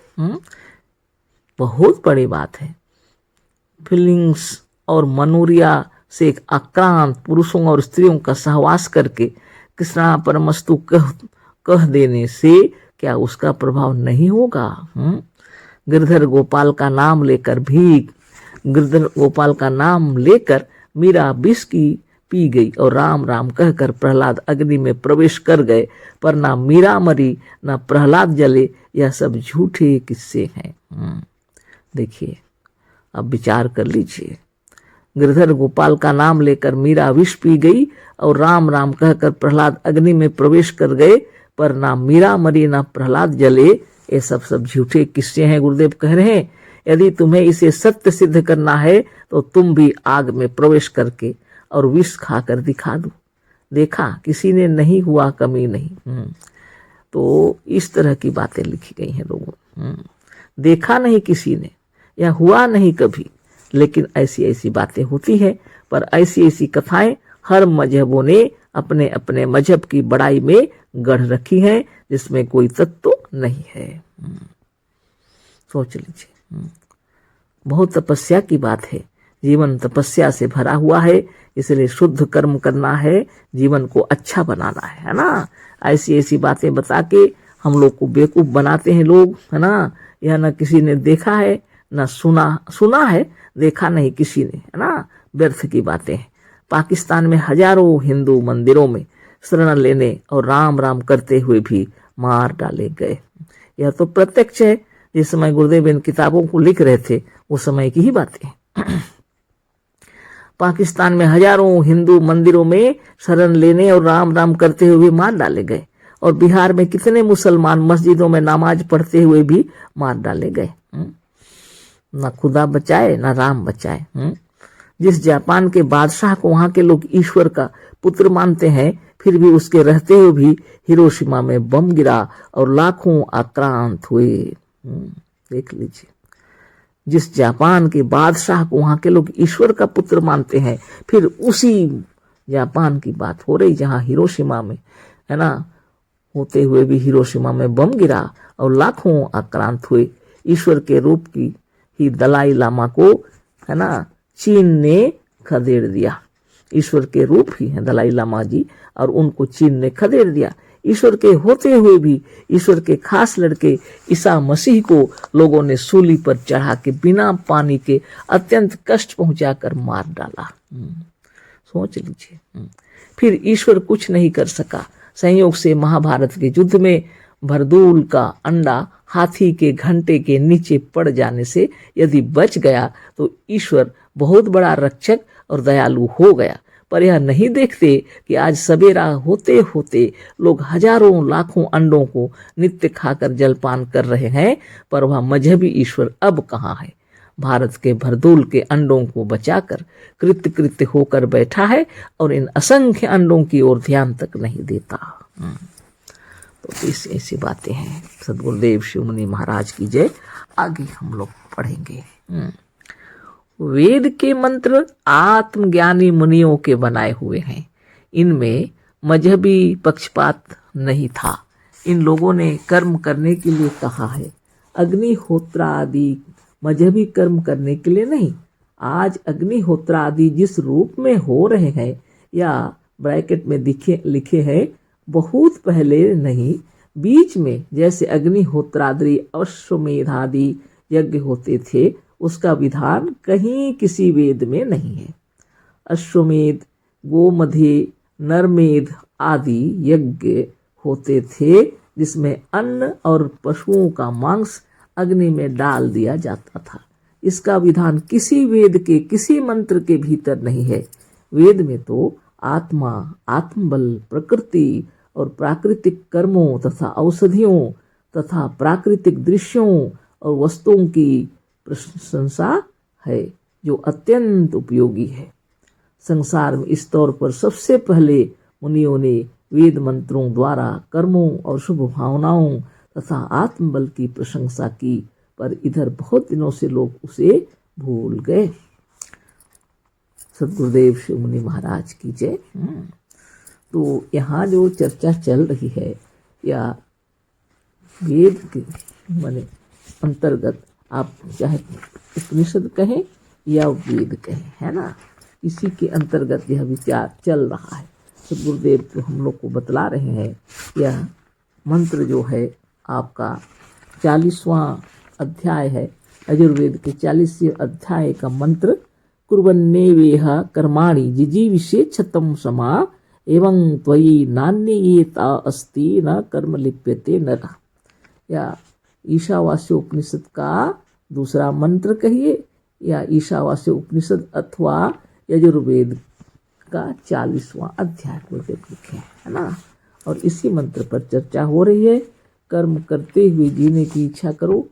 बहुत बड़ी बात है। फीलिंग्स और मनोरिया से आक्रांत पुरुषों और स्त्रियों का सहवास करके कृष्णार्पणमस्तु कह देने से क्या उसका प्रभाव नहीं होगा? गिरधर गोपाल का नाम लेकर गिरधर गोपाल का नाम लेकर मीरा विष की पी गई और राम राम कहकर प्रहलाद अग्नि में प्रवेश कर गए, पर ना मीरा मरी ना प्रहलाद जले। यह सब झूठे किस्से हैं। देखिए, अब विचार कर लीजिए। गिरधर गोपाल का नाम लेकर मीरा विष पी गई और राम राम कहकर प्रहलाद अग्नि में प्रवेश कर गए, पर ना मीरा मरी ना प्रहलाद जले। ये सब झूठे किस्से हैं। गुरुदेव कह रहे हैं यदि तुम्हें इसे सत्य सिद्ध करना है तो तुम भी आग में प्रवेश करके और विष खाकर दिखा दो। देखा किसी ने नहीं हुआ, कमी नहीं। तो इस तरह की बातें लिखी गई हैं लोगों। देखा नहीं किसी ने या हुआ नहीं कभी, लेकिन ऐसी ऐसी बातें होती हैं। पर ऐसी ऐसी कथाएं हर मजहबों ने अपने अपने मजहब की बड़ाई में गढ़ रखी हैं, जिसमें कोई तत्व नहीं है। सोच लीजिए, बहुत तपस्या की बात है। जीवन तपस्या से भरा हुआ है, इसलिए शुद्ध कर्म करना है, जीवन को अच्छा बनाना है ना। ऐसी ऐसी बातें बता के हम लोग को बेवकूफ बनाते हैं लोग, है ना। यह न किसी ने देखा है न सुना है, देखा नहीं किसी ने, है ना। व्यर्थ की बातें हैं। पाकिस्तान में हजारों हिंदू मंदिरों में शरण लेने और राम राम करते हुए भी मार डाले गए। यह तो प्रत्यक्ष है। जिस समय गुरुदेव इन किताबों को लिख रहे थे उस समय की ही बातें। पाकिस्तान में हजारों हिंदू मंदिरों में शरण लेने और राम राम करते हुए भी मार डाले गए, और बिहार में कितने मुसलमान मस्जिदों में नमाज पढ़ते हुए भी मार डाले गए। ना खुदा बचाए ना राम बचाए। जिस जापान के बादशाह को वहां के लोग ईश्वर का पुत्र मानते हैं, फिर भी उसके रहते हुए भी हिरोशिमा में बम गिरा और लाखों आक्रांत हुए। देख लीजिए, जिस जापान के बादशाह को वहां के लोग ईश्वर का पुत्र मानते हैं, फिर उसी जापान की बात हो रही जहां हिरोशिमा में, है ना, होते हुए भी हिरोशिमा में बम गिरा और लाखों आक्रांत हुए। ईश्वर के रूप की ही दलाई लामा को, है ना, चीन ने खदेड़ दिया। ईश्वर के रूप ही है दलाई लामा जी, और उनको चीन ने खदेड़ दिया। ईश्वर के होते हुए भी ईश्वर के खास लड़के ईसा मसीह को लोगों ने सूली पर चढ़ा के बिना पानी के अत्यंत कष्ट पहुंचाकर मार डाला। सोच लीजिए। फिर ईश्वर कुछ नहीं कर सका। संयोग से महाभारत के युद्ध में भरदूल का अंडा हाथी के घंटे के नीचे पड़ जाने से यदि बच गया तो ईश्वर बहुत बड़ा रक्षक और दयालु हो गया। पर यह नहीं देखते कि आज सवेरा होते होते लोग हजारों लाखों अंडों को नित्य खाकर जलपान कर रहे हैं, पर वह मजहबी ईश्वर अब कहाँ है। भारत के भरदूल के अंडों को बचाकर कृत्य होकर बैठा है और इन असंख्य अंडों की ओर ध्यान तक नहीं देता। तो ऐसी बातें हैं। सद्गुरुदेव शिवमुनि महाराज की जय। आगे हम लोग पढ़ेंगे। वेद के मंत्र आत्मज्ञानी मुनियों के बनाए हुए हैं। इनमें मजहबी पक्षपात नहीं था। इन लोगों ने कर्म करने के लिए कहा है, अग्निहोत्र आदि मजहबी कर्म करने के लिए नहीं। आज अग्निहोत्र आदि जिस रूप में हो रहे हैं, या ब्रैकेट में लिखे हैं बहुत पहले नहीं, बीच में जैसे अग्निहोत्रादि अश्वमेधादि यज्ञ होते थे, उसका विधान कहीं किसी वेद में नहीं है। अश्वमेध, गोमधे, नरमेध आदि यज्ञ होते थे जिसमें अन्न और पशुओं का मांस अग्नि में डाल दिया जाता था। इसका विधान किसी वेद के किसी मंत्र के भीतर नहीं है। वेद में तो आत्मा, आत्मबल, प्रकृति और प्राकृतिक कर्मों तथा औषधियों तथा प्राकृतिक दृश्यों और वस्तुओं की प्रशंसा है जो अत्यंत उपयोगी है। संसार में इस तौर पर सबसे पहले मुनियों ने वेद मंत्रों द्वारा कर्मों और शुभ भावनाओं तथा आत्मबल की प्रशंसा की, पर इधर बहुत दिनों से लोग उसे भूल गए। सद्गुरुदेव शिव मुनि महाराज की जय। तो यहाँ जो चर्चा चल रही है या वेद के माने अंतर्गत आप चाहे उपनिषद कहें या वेद कहें, है ना, इसी के अंतर्गत यह विचार चल रहा है। सद्गुरुदेव तो हम लोग को बतला रहे हैं यह मंत्र जो है आपका 40वां अध्याय है, यजुर्वेद के 40वें अध्याय का मंत्र कुर्वन्नेवेह कर्माणि जिजीविषेच्छतं समा एवं त्वयि नान्ययेता अस्ति न कर्म लिप्यते नरः। या ईशावास्य उपनिषद का दूसरा मंत्र कहिए या ईशावास्य उपनिषद अथवा यजुर्वेद का 40वां अध्याय गुरुदेव लिखे है ना। और इसी मंत्र पर चर्चा हो रही है। कर्म करते हुए जीने की इच्छा करो,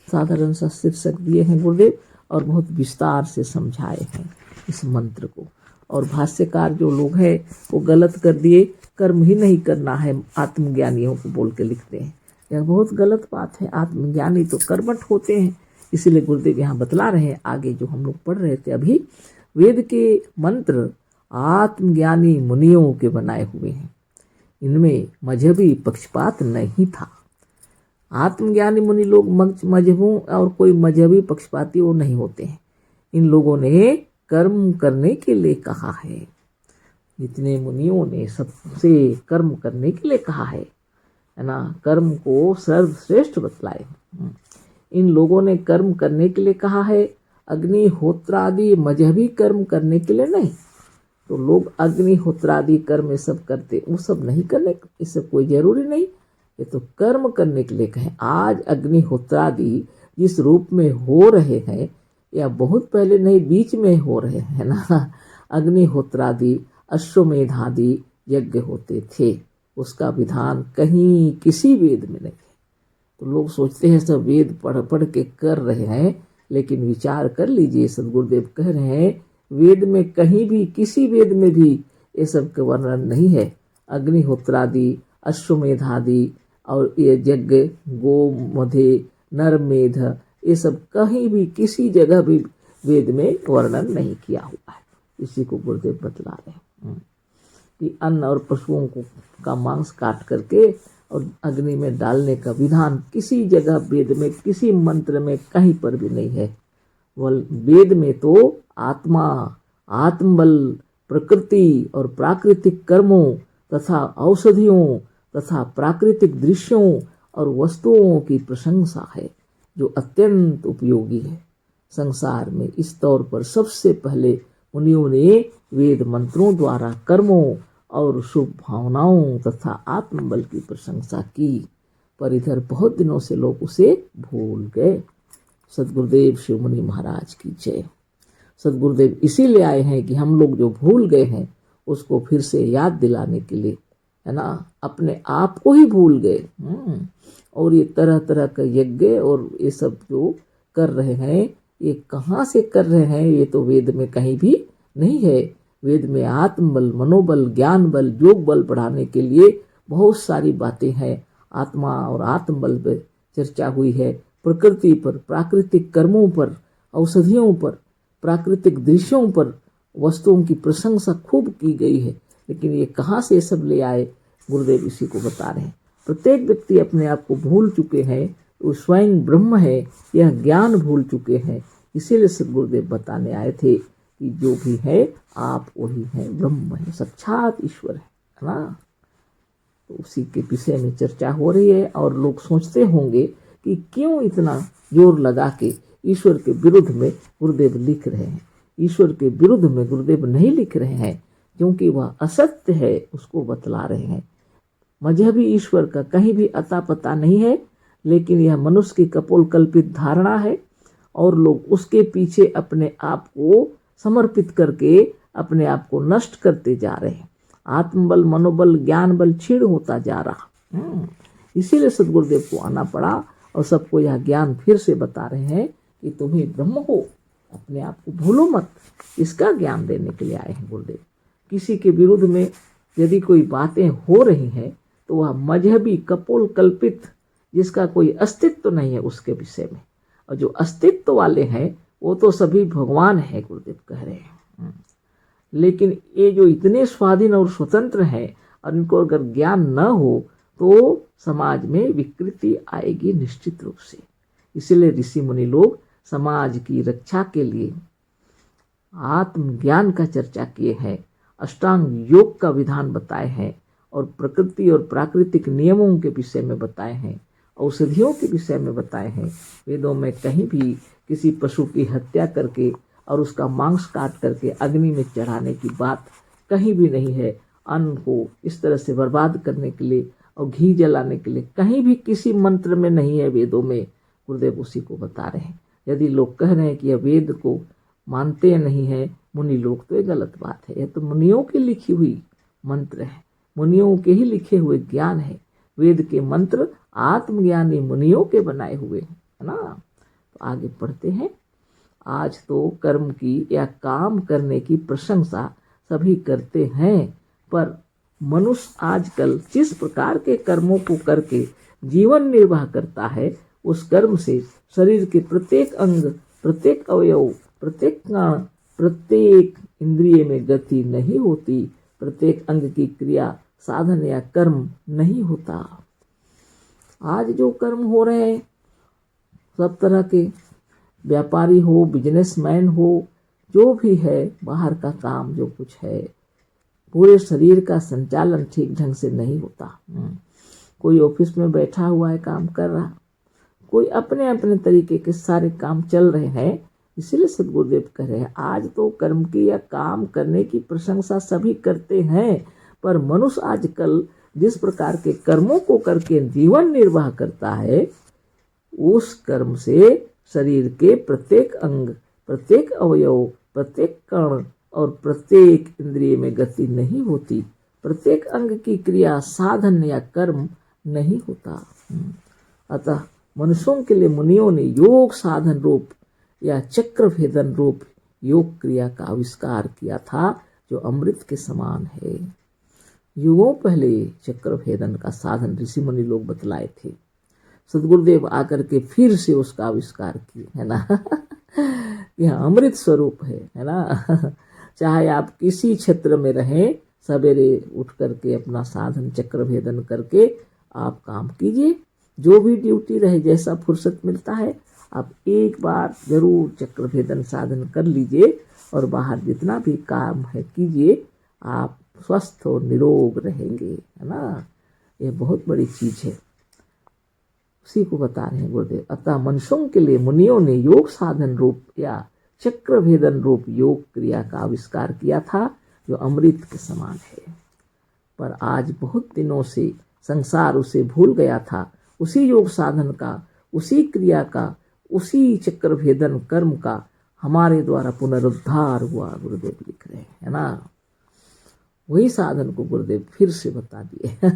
साधारण सा शीर्षक दिए हैं गुरुदेव और बहुत विस्तार से समझाए हैं इस मंत्र को। और भाष्यकार जो लोग हैं वो गलत कर दिए, कर्म ही नहीं करना है आत्मज्ञानियों को बोल के लिखते हैं। यह बहुत गलत बात है। आत्मज्ञानी तो कर्मठ होते हैं, इसीलिए गुरुदेव यहाँ बतला रहे हैं। आगे जो हम लोग पढ़ रहे थे अभी, वेद के मंत्र आत्मज्ञानी मुनियों के बनाए हुए हैं, इनमें मजहबी पक्षपात नहीं था। आत्मज्ञानी मुनि लोग मजहबों और कोई मजहबी पक्षपाती वो नहीं होते हैं। इन लोगों ने कर्म करने के लिए कहा है। जितने मुनियों ने सबसे कर्म करने के लिए कहा है ना, कर्म को सर्वश्रेष्ठ बतलाए। इन लोगों ने कर्म करने के लिए कहा है, अग्निहोत्रादि मजहबी कर्म करने के लिए नहीं। तो लोग अग्निहोत्रादि कर्म ये सब करते, वो सब नहीं करने, इससे कोई जरूरी नहीं। ये तो कर्म करने के लिए कहें। आज अग्निहोत्रादि जिस रूप में हो रहे हैं या बहुत पहले नहीं, बीच में हो रहे हैं ना, अग्निहोत्रादि अश्वमेधादि यज्ञ होते थे, उसका विधान कहीं किसी वेद में नहीं है। तो लोग सोचते हैं सब वेद पढ़ पढ़ के कर रहे हैं, लेकिन विचार कर लीजिए, सद्गुरुदेव कह रहे हैं वेद में कहीं भी किसी वेद में भी ये सब का वर्णन नहीं है। अग्निहोत्रादि अश्वमेधादि और ये यज्ञ गोमधे नरमेध ये सब कहीं भी किसी जगह भी वेद में वर्णन नहीं किया हुआ है। इसी को गुरुदेव बतला रहे हैं कि अन्न और पशुओं को का मांस काट करके और अग्नि में डालने का विधान किसी जगह वेद में किसी मंत्र में कहीं पर भी नहीं है। वेद में तो आत्मा, आत्मबल, प्रकृति और प्राकृतिक कर्मों तथा औषधियों तथा प्राकृतिक दृश्यों और वस्तुओं की प्रशंसा है जो अत्यंत उपयोगी है। संसार में इस तौर पर सबसे पहले मुनियों ने वेद मंत्रों द्वारा कर्मों और शुभ भावनाओं तथा आत्मबल की प्रशंसा की, पर इधर बहुत दिनों से लोग उसे भूल गए। सद्गुरुदेव शिव मुनि महाराज की जय। सद्गुरुदेव इसीलिए आए हैं कि हम लोग जो भूल गए हैं उसको फिर से याद दिलाने के लिए, है ना, अपने आप को ही भूल गए। और ये तरह तरह का यज्ञ और ये सब जो कर रहे हैं ये कहाँ से कर रहे हैं, ये तो वेद में कहीं भी नहीं है। वेद में आत्मबल, मनोबल, ज्ञान बल, योग बल बढ़ाने के लिए बहुत सारी बातें हैं। आत्मा और आत्मबल पर चर्चा हुई है, प्रकृति पर, प्राकृतिक कर्मों पर, औषधियों पर, प्राकृतिक दृश्यों पर, वस्तुओं की प्रशंसा खूब की गई है। लेकिन ये कहाँ से सब ले आए, गुरुदेव इसी को बता रहे हैं। प्रत्येक व्यक्ति अपने आप को भूल चुके हैं, वो स्वयं ब्रह्म है, यह ज्ञान भूल चुके हैं। इसीलिए सद्गुरुदेव बताने आए थे कि जो भी है आप वही हैं, ब्रह्म है, साक्षात ईश्वर है ना। तो उसी के विषय में चर्चा हो रही है। और लोग सोचते होंगे कि क्यों इतना जोर लगा के ईश्वर के विरुद्ध में गुरुदेव लिख रहे हैं। ईश्वर के विरुद्ध में गुरुदेव नहीं लिख रहे हैं, क्योंकि वह असत्य है उसको बतला रहे हैं। मजहबी ईश्वर का कहीं भी अता पता नहीं है, लेकिन यह मनुष्य की कपोलकल्पित धारणा है और लोग उसके पीछे अपने आप को समर्पित करके अपने आप को नष्ट करते जा रहे हैं। आत्मबल, मनोबल, ज्ञान बल क्षीण होता जा रहा। इसीलिए सदगुरुदेव को आना पड़ा और सबको यह ज्ञान फिर से बता रहे हैं कि तुम ही ब्रह्म हो, अपने आप को भूलो मत। इसका ज्ञान देने के लिए आए हैं गुरुदेव। किसी के विरुद्ध में यदि कोई बातें हो रही हैं तो वह मजहबी कपोल कल्पित, जिसका कोई अस्तित्व नहीं है उसके विषय में, और जो अस्तित्व वाले हैं वो तो सभी भगवान है, गुरुदेव कह रहे हैं। लेकिन ये जो इतने स्वाधीन और स्वतंत्र हैं और इनको अगर ज्ञान न हो तो समाज में विकृति आएगी निश्चित रूप से। इसलिए ऋषि मुनि लोग समाज की रक्षा के लिए आत्मज्ञान का चर्चा किए हैं, अष्टांग योग का विधान बताए हैं और प्रकृति और प्राकृतिक नियमों के विषय में बताए हैं, औषधियों के विषय में बताए हैं। वेदों में कहीं भी किसी पशु की हत्या करके और उसका मांस काट करके अग्नि में चढ़ाने की बात कहीं भी नहीं है। अन्न को इस तरह से बर्बाद करने के लिए और घी जलाने के लिए कहीं भी किसी मंत्र में नहीं है, वेदों में। गुरुदेव उसी को बता रहे हैं। यदि लोग कह रहे हैं कि यह वेद को मानते नहीं है मुनि लोग, तो ये गलत बात है। यह तो मुनियों की लिखी हुई मंत्र है, मुनियों के ही लिखे हुए ज्ञान है। वेद के मंत्र आत्मज्ञानी मुनियों के बनाए हुए हैं, है ना। तो आगे पढ़ते हैं। आज तो कर्म की या काम करने की प्रशंसा सभी करते हैं, पर मनुष्य आजकल जिस प्रकार के कर्मों को करके जीवन निर्वाह करता है, उस कर्म से शरीर के प्रत्येक अंग, प्रत्येक अवयव, प्रत्येक कण, प्रत्येक इंद्रिय में गति नहीं होती। प्रत्येक अंग की क्रिया, साधन या कर्म नहीं होता। आज जो कर्म हो रहे हैं सब तरह के, व्यापारी हो, बिजनेसमैन हो, जो भी है, बाहर का काम जो कुछ है, पूरे शरीर का संचालन ठीक ढंग से नहीं होता। कोई ऑफिस में बैठा हुआ है, काम कर रहा, कोई अपने अपने तरीके के सारे काम चल रहे हैं। इसीलिए सदगुरुदेव कह रहे हैं आज तो कर्म की या काम करने की प्रशंसा सभी करते हैं, पर मनुष्य आजकल जिस प्रकार के कर्मों को करके जीवन निर्वाह करता है, उस कर्म से शरीर के प्रत्येक अंग, प्रत्येक अवयव, प्रत्येक कण और प्रत्येक इंद्रिय में गति नहीं होती। प्रत्येक अंग की क्रिया, साधन या कर्म नहीं होता। अतः मनुष्यों के लिए मुनियों ने योग साधन रूप या चक्र भेदन रूप योग क्रिया का आविष्कार किया था, जो अमृत के समान है। युगों पहले चक्र भेदन का साधन ऋषि मुनि लोग बतलाए थे। सदगुरुदेव आकर के फिर से उसका आविष्कार किए, है ना। यह अमृत स्वरूप है ना। चाहे आप किसी क्षेत्र में रहें, सवेरे उठ करके अपना साधन चक्र भेदन करके आप काम कीजिए। जो भी ड्यूटी रहे, जैसा फुर्सत मिलता है, आप एक बार जरूर चक्र भेदन साधन कर लीजिए और बाहर जितना भी काम है कीजिए। आप स्वस्थ और निरोग रहेंगे, है ना। यह बहुत बड़ी चीज है, उसी को बता रहे हैं गुरुदेव। अतः मनुष्यों के लिए मुनियों ने योग साधन रूप या चक्र भेदन रूप योग क्रिया का आविष्कार किया था, जो अमृत के समान है। पर आज बहुत दिनों से संसार उसे भूल गया था। उसी योग साधन का, उसी क्रिया का, उसी चक्र भेदन कर्म का हमारे द्वारा पुनरुद्धार हुआ, गुरुदेव लिख रहे हैं, है ना। वही साधन को गुरुदेव फिर से बता दिए।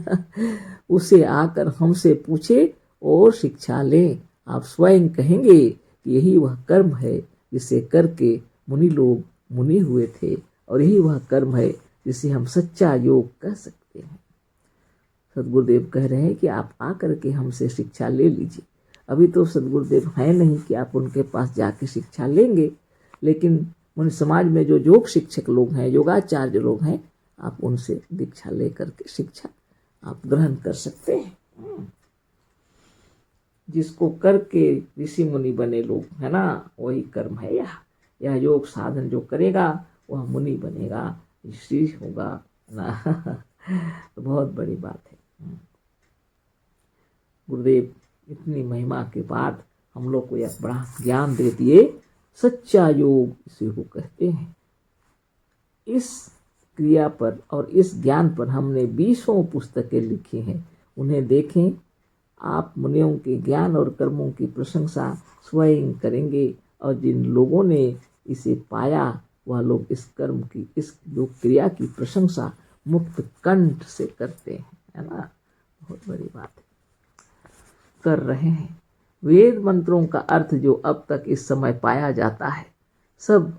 उसे आकर हमसे पूछे और शिक्षा लें। आप स्वयं कहेंगे कि यही वह कर्म है जिसे करके मुनि लोग मुनि हुए थे, और यही वह कर्म है जिसे हम सच्चा योग कह सकते हैं। सदगुरुदेव कह रहे हैं कि आप आकर के हमसे शिक्षा ले लीजिए। अभी तो सदगुरुदेव हैं नहीं कि आप उनके पास जाके शिक्षा लेंगे, लेकिन मुनि समाज में जो योग शिक्षक लोग हैं, योगाचार्य लोग हैं, आप उनसे दीक्षा लेकर के शिक्षा आप ग्रहण कर सकते हैं। जिसको करके ऋषि मुनि बने लोग, है ना, वही कर्म है। यह योग साधन जो करेगा वह मुनि बनेगा, ऋषि होगा ना। तो बहुत बड़ी बात है। गुरुदेव इतनी महिमा के बाद हम लोग को यह बड़ा ज्ञान दे दिए। सच्चा योग इसी को कहते हैं। इस क्रिया पर और इस ज्ञान पर हमने 20 पुस्तकें लिखी हैं, उन्हें देखें। आप मुनियों के ज्ञान और कर्मों की प्रशंसा स्वयं करेंगे, और जिन लोगों ने इसे पाया वह लोग इस कर्म की, इस जो क्रिया की प्रशंसा मुक्त कंठ से करते हैं, है ना। बहुत बड़ी बात है, कर रहे हैं। वेद मंत्रों का अर्थ जो अब तक इस समय पाया जाता है, सब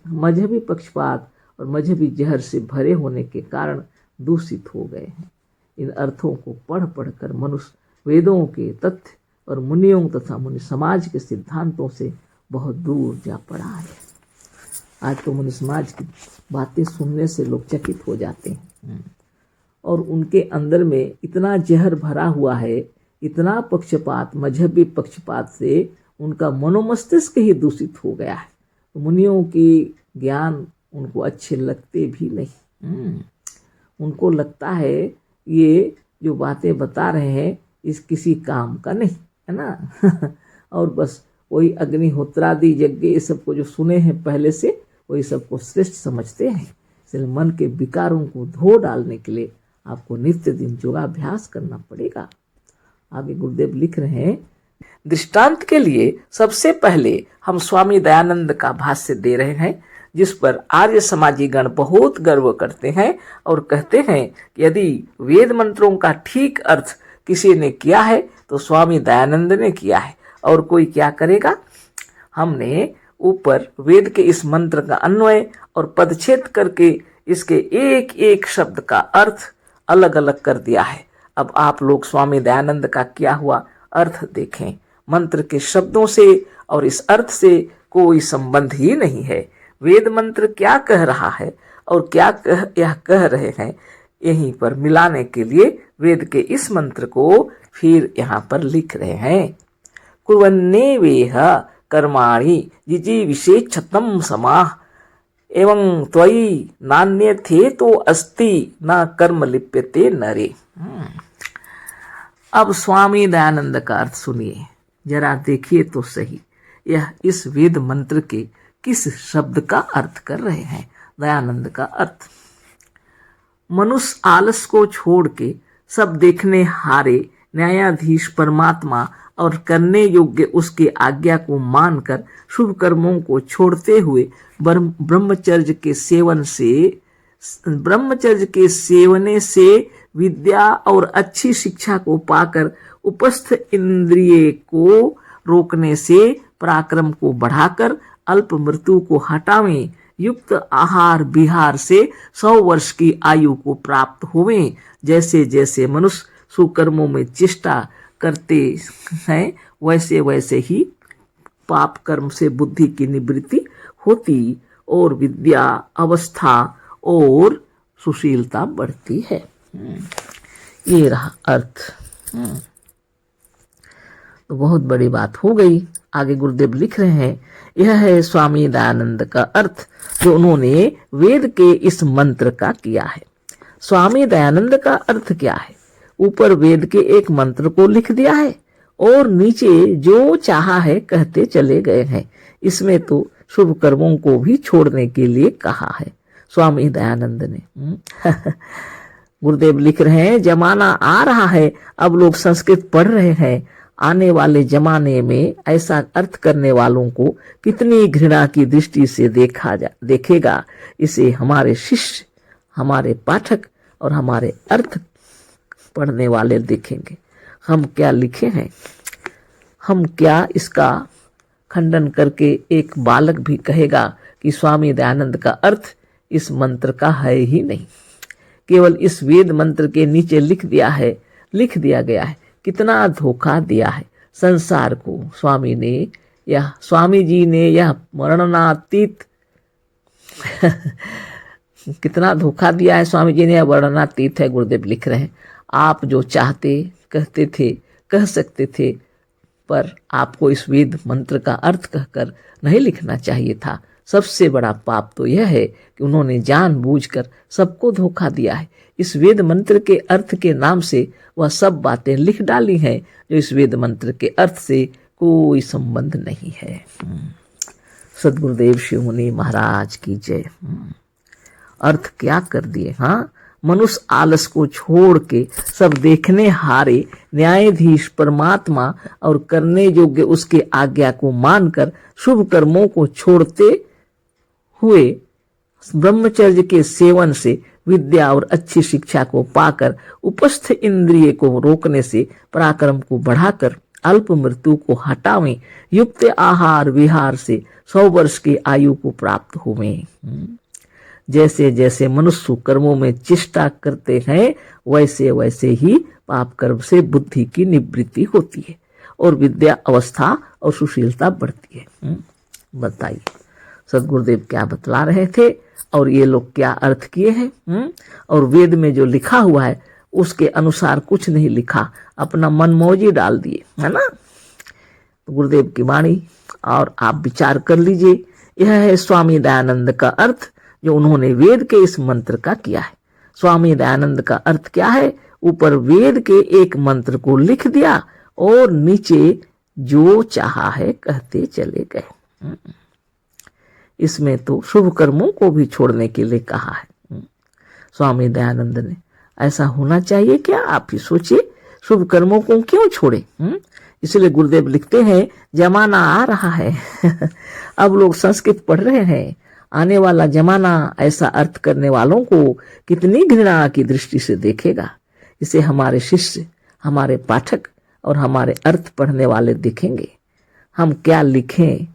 मजहबी पक्षपात और मजहबी जहर से भरे होने के कारण दूषित हो गए हैं। इन अर्थों को पढ़ पढ़ कर मनुष्य वेदों के तथ्य और मुनियों तथा मुनि समाज के सिद्धांतों से बहुत दूर जा पड़ा है। आज तो मुनि समाज की बातें सुनने से लोग चकित हो जाते हैं, और उनके अंदर में इतना जहर भरा हुआ है, इतना पक्षपात, मजहबी पक्षपात से उनका मनोमस्तिष्क ही दूषित हो गया है। तो मुनियों की ज्ञान उनको अच्छे लगते भी नहीं। उनको लगता है ये जो बातें बता रहे हैं इस किसी काम का नहीं, है ना। और बस वही अग्निहोत्रादि यज्ञ ये सबको जो सुने हैं पहले से, वही सबको श्रेष्ठ समझते हैं। इसलिए मन के विकारों को धो डालने के लिए आपको नित्य दिन योगाभ्यास करना पड़ेगा। आगे गुरुदेव लिख रहे हैं, दृष्टांत के लिए सबसे पहले हम स्वामी दयानंद का भाष्य दे रहे हैं, जिस पर आर्य समाजी गण बहुत गर्व करते हैं और कहते हैं कि यदि वेद मंत्रों का ठीक अर्थ किसी ने किया है तो स्वामी दयानंद ने किया है, और कोई क्या करेगा। हमने ऊपर वेद के इस मंत्र का अन्वय और पदच्छेद करके इसके एक एक शब्द का अर्थ अलग अलग कर दिया है। अब आप लोग स्वामी दयानंद का किया हुआ अर्थ देखें। मंत्र के शब्दों से और इस अर्थ से कोई संबंध ही नहीं है। वेद मंत्र क्या कह रहा है और क्या यह कह रहे हैं, यहीं पर मिलाने के लिए वेद के इस मंत्र को फिर यहाँ पर लिख रहे हैं। कुर्वन्ने वेह कर्माणि जिजीविषेच्छतम समाह एवं त्वयि नान्य थे तो अस्ति न कर्म लिप्यते नरे। अब स्वामी दयानंद का अर्थ सुनिए, जरा देखिए तो सही, यह इस वेद मंत्र के किस शब्द का अर्थ कर रहे हैं। दयानंद का अर्थ, मनुष्य आलस को छोड़ के सब देखने हारे न्यायाधीश परमात्मा और करने योग्य उसकी आज्ञा को मानकर शुभ कर्मों को छोड़ते हुए ब्रह्मचर्य के सेवने से विद्या और अच्छी शिक्षा को पाकर उपस्थ इंद्रिय को रोकने से पराक्रम को बढ़ाकर अल्प मृत्यु को हटावें, युक्त आहार विहार से 100 वर्ष की आयु को प्राप्त होवें। जैसे जैसे मनुष्य सुकर्मों में चेष्टा करते हैं वैसे वैसे ही पाप कर्म से बुद्धि की निवृत्ति होती और विद्या अवस्था और सुशीलता बढ़ती है। ये रहा अर्थ। तो बहुत बड़ी बात हो गई। आगे गुरुदेव लिख रहे हैं, यह है स्वामी दयानंद का अर्थ जो उन्होंने वेद के इस मंत्र का किया है। स्वामी दयानंद का अर्थ क्या है, ऊपर वेद के एक मंत्र को लिख दिया है और नीचे जो चाहा है कहते चले गए हैं। इसमें तो शुभ कर्मों को भी छोड़ने के लिए कहा है स्वामी दयानंद ने। गुरुदेव लिख रहे हैं, जमाना आ रहा है, अब लोग संस्कृत पढ़ रहे हैं। आने वाले जमाने में ऐसा अर्थ करने वालों को कितनी घृणा की दृष्टि से देखेगा। इसे हमारे शिष्य, हमारे पाठक और हमारे अर्थ पढ़ने वाले देखेंगे। हम क्या लिखे हैं, हम क्या इसका खंडन करके एक बालक भी कहेगा कि स्वामी दयानंद का अर्थ इस मंत्र का है ही नहीं, केवल इस वेद मंत्र के नीचे लिख दिया गया है। कितना धोखा दिया है संसार को स्वामी जी ने यह वर्णनातीत कितना धोखा दिया है स्वामी जी ने, यह वर्णनातीत है। गुरुदेव लिख रहे हैं, आप जो चाहते कहते थे, कह सकते थे, पर आपको इस वेद मंत्र का अर्थ कहकर नहीं लिखना चाहिए था। सबसे बड़ा पाप तो यह है कि उन्होंने जानबूझकर सबको धोखा दिया है। इस वेद मंत्र के अर्थ के नाम से वह सब बातें लिख डाली हैं जो इस वेद मंत्र के अर्थ से कोई संबंध नहीं है। सदगुरुदेव शिव मुनि महाराज की जय। अर्थ क्या कर दिए। हाँ, मनुष्य आलस को छोड़ के सब देखने हारे न्यायाधीश परमात्मा और करने योग्य उसके आज्ञा को मानकर शुभ कर्मों को छोड़ते हुए ब्रह्मचर्य के सेवन से विद्या और अच्छी शिक्षा को पाकर उपस्थ इंद्रिय को रोकने से पराक्रम को बढ़ाकर अल्प मृत्यु को हटावें, युक्त आहार विहार से 100 वर्ष की आयु को प्राप्त होवें। जैसे जैसे मनुष्य कर्मों में चेष्टा करते हैं वैसे वैसे ही पाप कर्म से बुद्धि की निवृत्ति होती है और विद्या अवस्था और सुशीलता बढ़ती है। बताइए सदगुरुदेव क्या बतला रहे थे और ये लोग क्या अर्थ किए हैं। और वेद में जो लिखा हुआ है उसके अनुसार कुछ नहीं लिखा, अपना मनमौजी डाल दिए, है ना। तो गुरुदेव की वाणी और आप विचार कर लीजिए। यह है स्वामी दयानंद का अर्थ जो उन्होंने वेद के इस मंत्र का किया है। स्वामी दयानंद का अर्थ क्या है, ऊपर वेद के एक मंत्र को लिख दिया और नीचे जो चाहा है कहते चले गए। इसमें तो शुभ कर्मों को भी छोड़ने के लिए कहा है स्वामी दयानंद ने। ऐसा होना चाहिए क्या, आप ही सोचिए, शुभ कर्मों को क्यों छोड़े। इसलिए गुरुदेव लिखते हैं जमाना आ रहा है अब लोग संस्कृत पढ़ रहे हैं, आने वाला जमाना ऐसा अर्थ करने वालों को कितनी घृणा की दृष्टि से देखेगा। इसे हमारे शिष्य, हमारे पाठक और हमारे अर्थ पढ़ने वाले देखेंगे। हम क्या लिखें,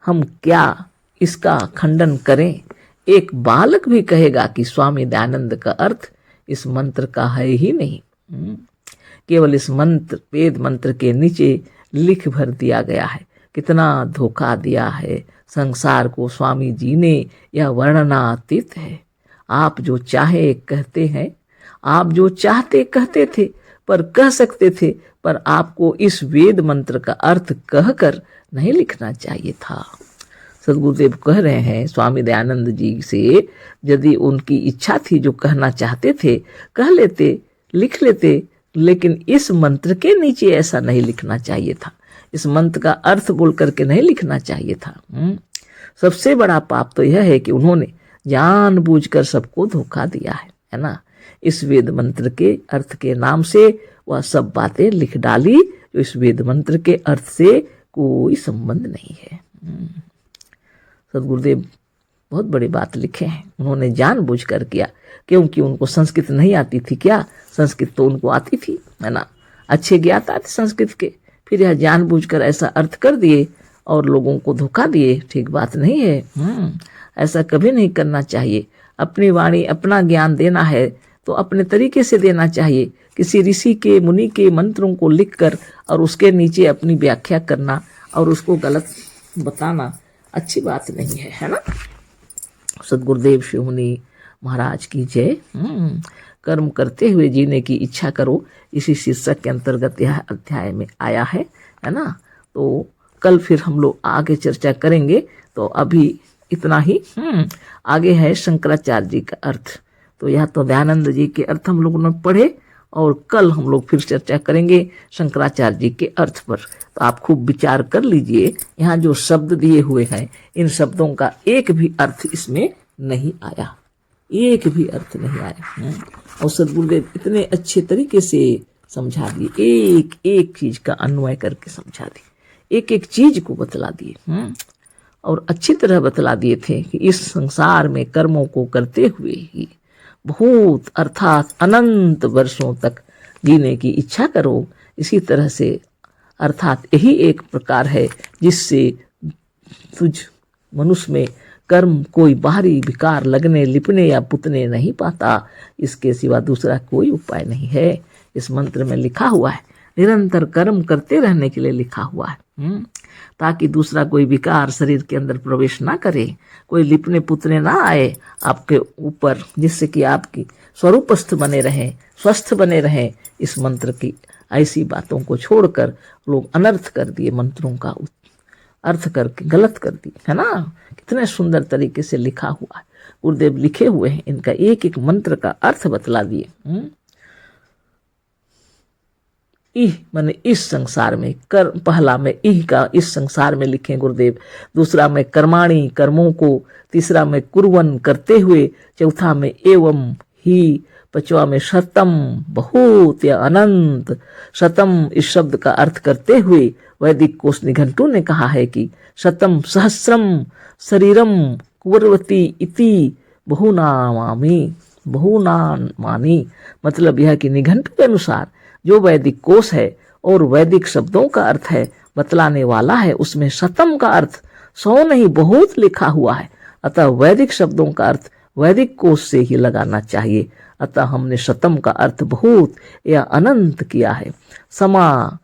हम क्या इसका खंडन करें। एक बालक भी कहेगा कि स्वामी दयानंद का अर्थ इस मंत्र का है ही नहीं। केवल इस मंत्र, वेद मंत्र के नीचे लिख भर दिया गया है। कितना धोखा दिया है संसार को स्वामी जी ने, यह वर्णनातीत है। आप जो चाहे कहते हैं, आप जो चाहते कहते थे, पर कह सकते थे, पर आपको इस वेद मंत्र का अर्थ कहकर नहीं लिखना चाहिए था। सदगुरुदेव कह रहे हैं स्वामी दयानंद जी से, यदि उनकी इच्छा थी जो कहना चाहते थे कह लेते, लिख लेते, लेकिन इस मंत्र के नीचे ऐसा नहीं लिखना चाहिए था। इस मंत्र का अर्थ बोल करके नहीं लिखना चाहिए था। सबसे बड़ा पाप तो यह है कि उन्होंने जानबूझकर सबको धोखा दिया है ना। इस वेद मंत्र के अर्थ के नाम से वह सब बातें लिख डाली जो इस वेद मंत्र के अर्थ से कोई संबंध नहीं है। सदगुरुदेव बहुत बड़ी बात लिखे हैं, उन्होंने जानबूझकर किया, क्योंकि उनको संस्कृत नहीं आती थी क्या, संस्कृत तो उनको आती थी, है ना, अच्छे ज्ञाता थे संस्कृत के, फिर यह जानबूझकर ऐसा अर्थ कर दिए और लोगों को धोखा दिए। ठीक बात नहीं है। ऐसा कभी नहीं करना चाहिए। अपनी वाणी, अपना ज्ञान देना है तो अपने तरीके से देना चाहिए। किसी ऋषि के, मुनि के मंत्रों को लिखकर और उसके नीचे अपनी व्याख्या करना और उसको गलत बताना अच्छी बात नहीं है, है ना। सदगुरुदेव शिव मुनि महाराज की जय। कर्म करते हुए जीने की इच्छा करो, इसी शीर्षक के अंतर्गत यह अध्याय में आया है ना। तो कल फिर हम लोग आगे चर्चा करेंगे। तो अभी इतना ही। आगे है शंकराचार्य जी का अर्थ। तो यह तो दयानंद जी के अर्थ हम लोगों ने पढ़े और कल हम लोग फिर चर्चा करेंगे शंकराचार्य जी के अर्थ पर। तो आप खूब विचार कर लीजिए। यहाँ जो शब्द दिए हुए हैं इन शब्दों का एक भी अर्थ इसमें नहीं आया, एक भी अर्थ नहीं आया। और सदगुरुदेव इतने अच्छे तरीके से समझा दिए, एक एक चीज का अन्वय करके समझा दिए, एक एक चीज को बतला दिए और अच्छी तरह बतला दिए थे कि इस संसार में कर्मों को करते हुए ही बहुत अर्थात अनंत वर्षों तक जीने की इच्छा करो। इसी तरह से अर्थात यही एक प्रकार है जिससे तुझ मनुष्य में कर्म कोई बाहरी विकार लगने, लिपने या पुतने नहीं पाता। इसके सिवा दूसरा कोई उपाय नहीं है। इस मंत्र में लिखा हुआ है, निरंतर कर्म करते रहने के लिए लिखा हुआ है, ताकि दूसरा कोई विकार शरीर के अंदर प्रवेश ना करे, कोई लिपने पुतने ना आए आपके ऊपर, जिससे कि आपकी स्वरूपस्थ बने रहें, स्वस्थ बने रहें। इस मंत्र की ऐसी बातों को छोड़कर लोग अनर्थ कर दिए, मंत्रों का अर्थ करके गलत कर दिए, है ना। कितने सुंदर तरीके से लिखा हुआ है, गुरुदेव लिखे हुए हैं, इनका एक एक मंत्र का अर्थ बतला दिए। इह माने इस संसार में, कर्म पहला में इह का इस संसार में लिखे गुरुदेव, दूसरा में कर्माणी कर्मों को, तीसरा में कुर्वन करते हुए, चौथा में एवं ही। 5वां में शतम बहुत या अनंत। शतम इस शब्द का अर्थ करते हुए वैदिक कोश निघंटु ने कहा है कि शतम सहस्रम शरीरम कुर्वती इति बहुनामानी। मतलब यह कि निघंटु के अनुसार जो वैदिक कोश है और वैदिक शब्दों का अर्थ है बतलाने वाला है, उसमें शतम का अर्थ 100 नहीं बहुत लिखा हुआ है। अतः वैदिक शब्दों का अर्थ वैदिक कोश से ही लगाना चाहिए। अतः हमने शतम का अर्थ बहुत या अनंत किया है। समा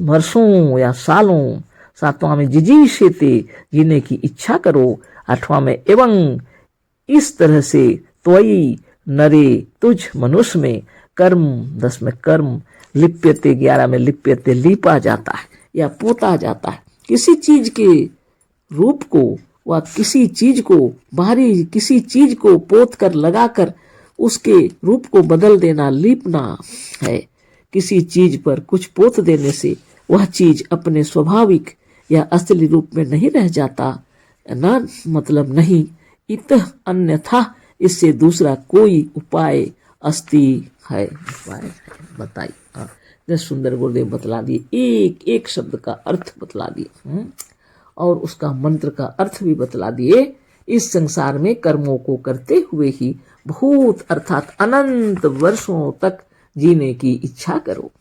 वर्षों या सालों। 7वां में जिजीविषेते जीने की इच्छा करो। 8वां में एवं इस तरह से त्वयि नरे तुझ मनुष्य में कर्म। 10 में कर्म लिप्यते। 11 में लिप्यते लीपा जाता है या पोता जाता है। किसी चीज के रूप को व किसी चीज को बाहरी किसी चीज को पोत कर लगाकर उसके रूप को बदल देना लीपना है। किसी चीज पर कुछ पोत देने से वह चीज अपने स्वाभाविक या असली रूप में नहीं रह जाता। न मतलब नहीं इतः अन्यथा इससे दूसरा कोई उपाय अस्ति है। उपाय बताइए। हाँ, सुंदर गुरुदेव बतला दिए, एक एक शब्द का अर्थ बतला दिए और उसका मंत्र का अर्थ भी बतला दिए। इस संसार में कर्मों को करते हुए ही बहुत अर्थात अनंत वर्षों तक जीने की इच्छा करो।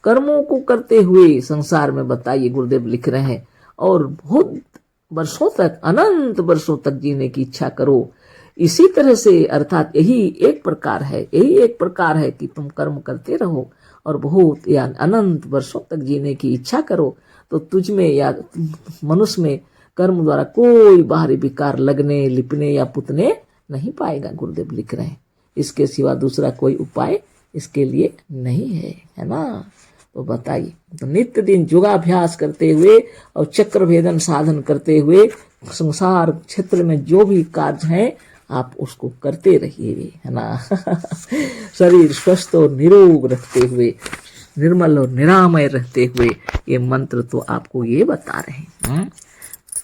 कर्मों को करते हुए संसार में बताइए, गुरुदेव लिख रहे हैं, और बहुत वर्षों तक अनंत वर्षों तक जीने की इच्छा करो। इसी तरह से अर्थात यही एक प्रकार है कि तुम कर्म करते रहो और बहुत या अनंत वर्षों तक जीने की इच्छा करो, तो तुझ में या मनुष्य में कर्म द्वारा कोई बाहरी विकार लगने लिपने या पुतने नहीं पाएगा। गुरुदेव लिख रहे हैं, इसके सिवा दूसरा कोई उपाय इसके लिए नहीं है ना। तो बताइए, तो नित्य दिन योगाभ्यास करते हुए और चक्र भेदन साधन करते हुए संसार क्षेत्र में जो भी कार्य है आप उसको करते रहिए, है ना। शरीर स्वस्थ और निरोग रखते हुए, निर्मल और निरामय रहते हुए, ये मंत्र तो आपको ये बता रहे हैं।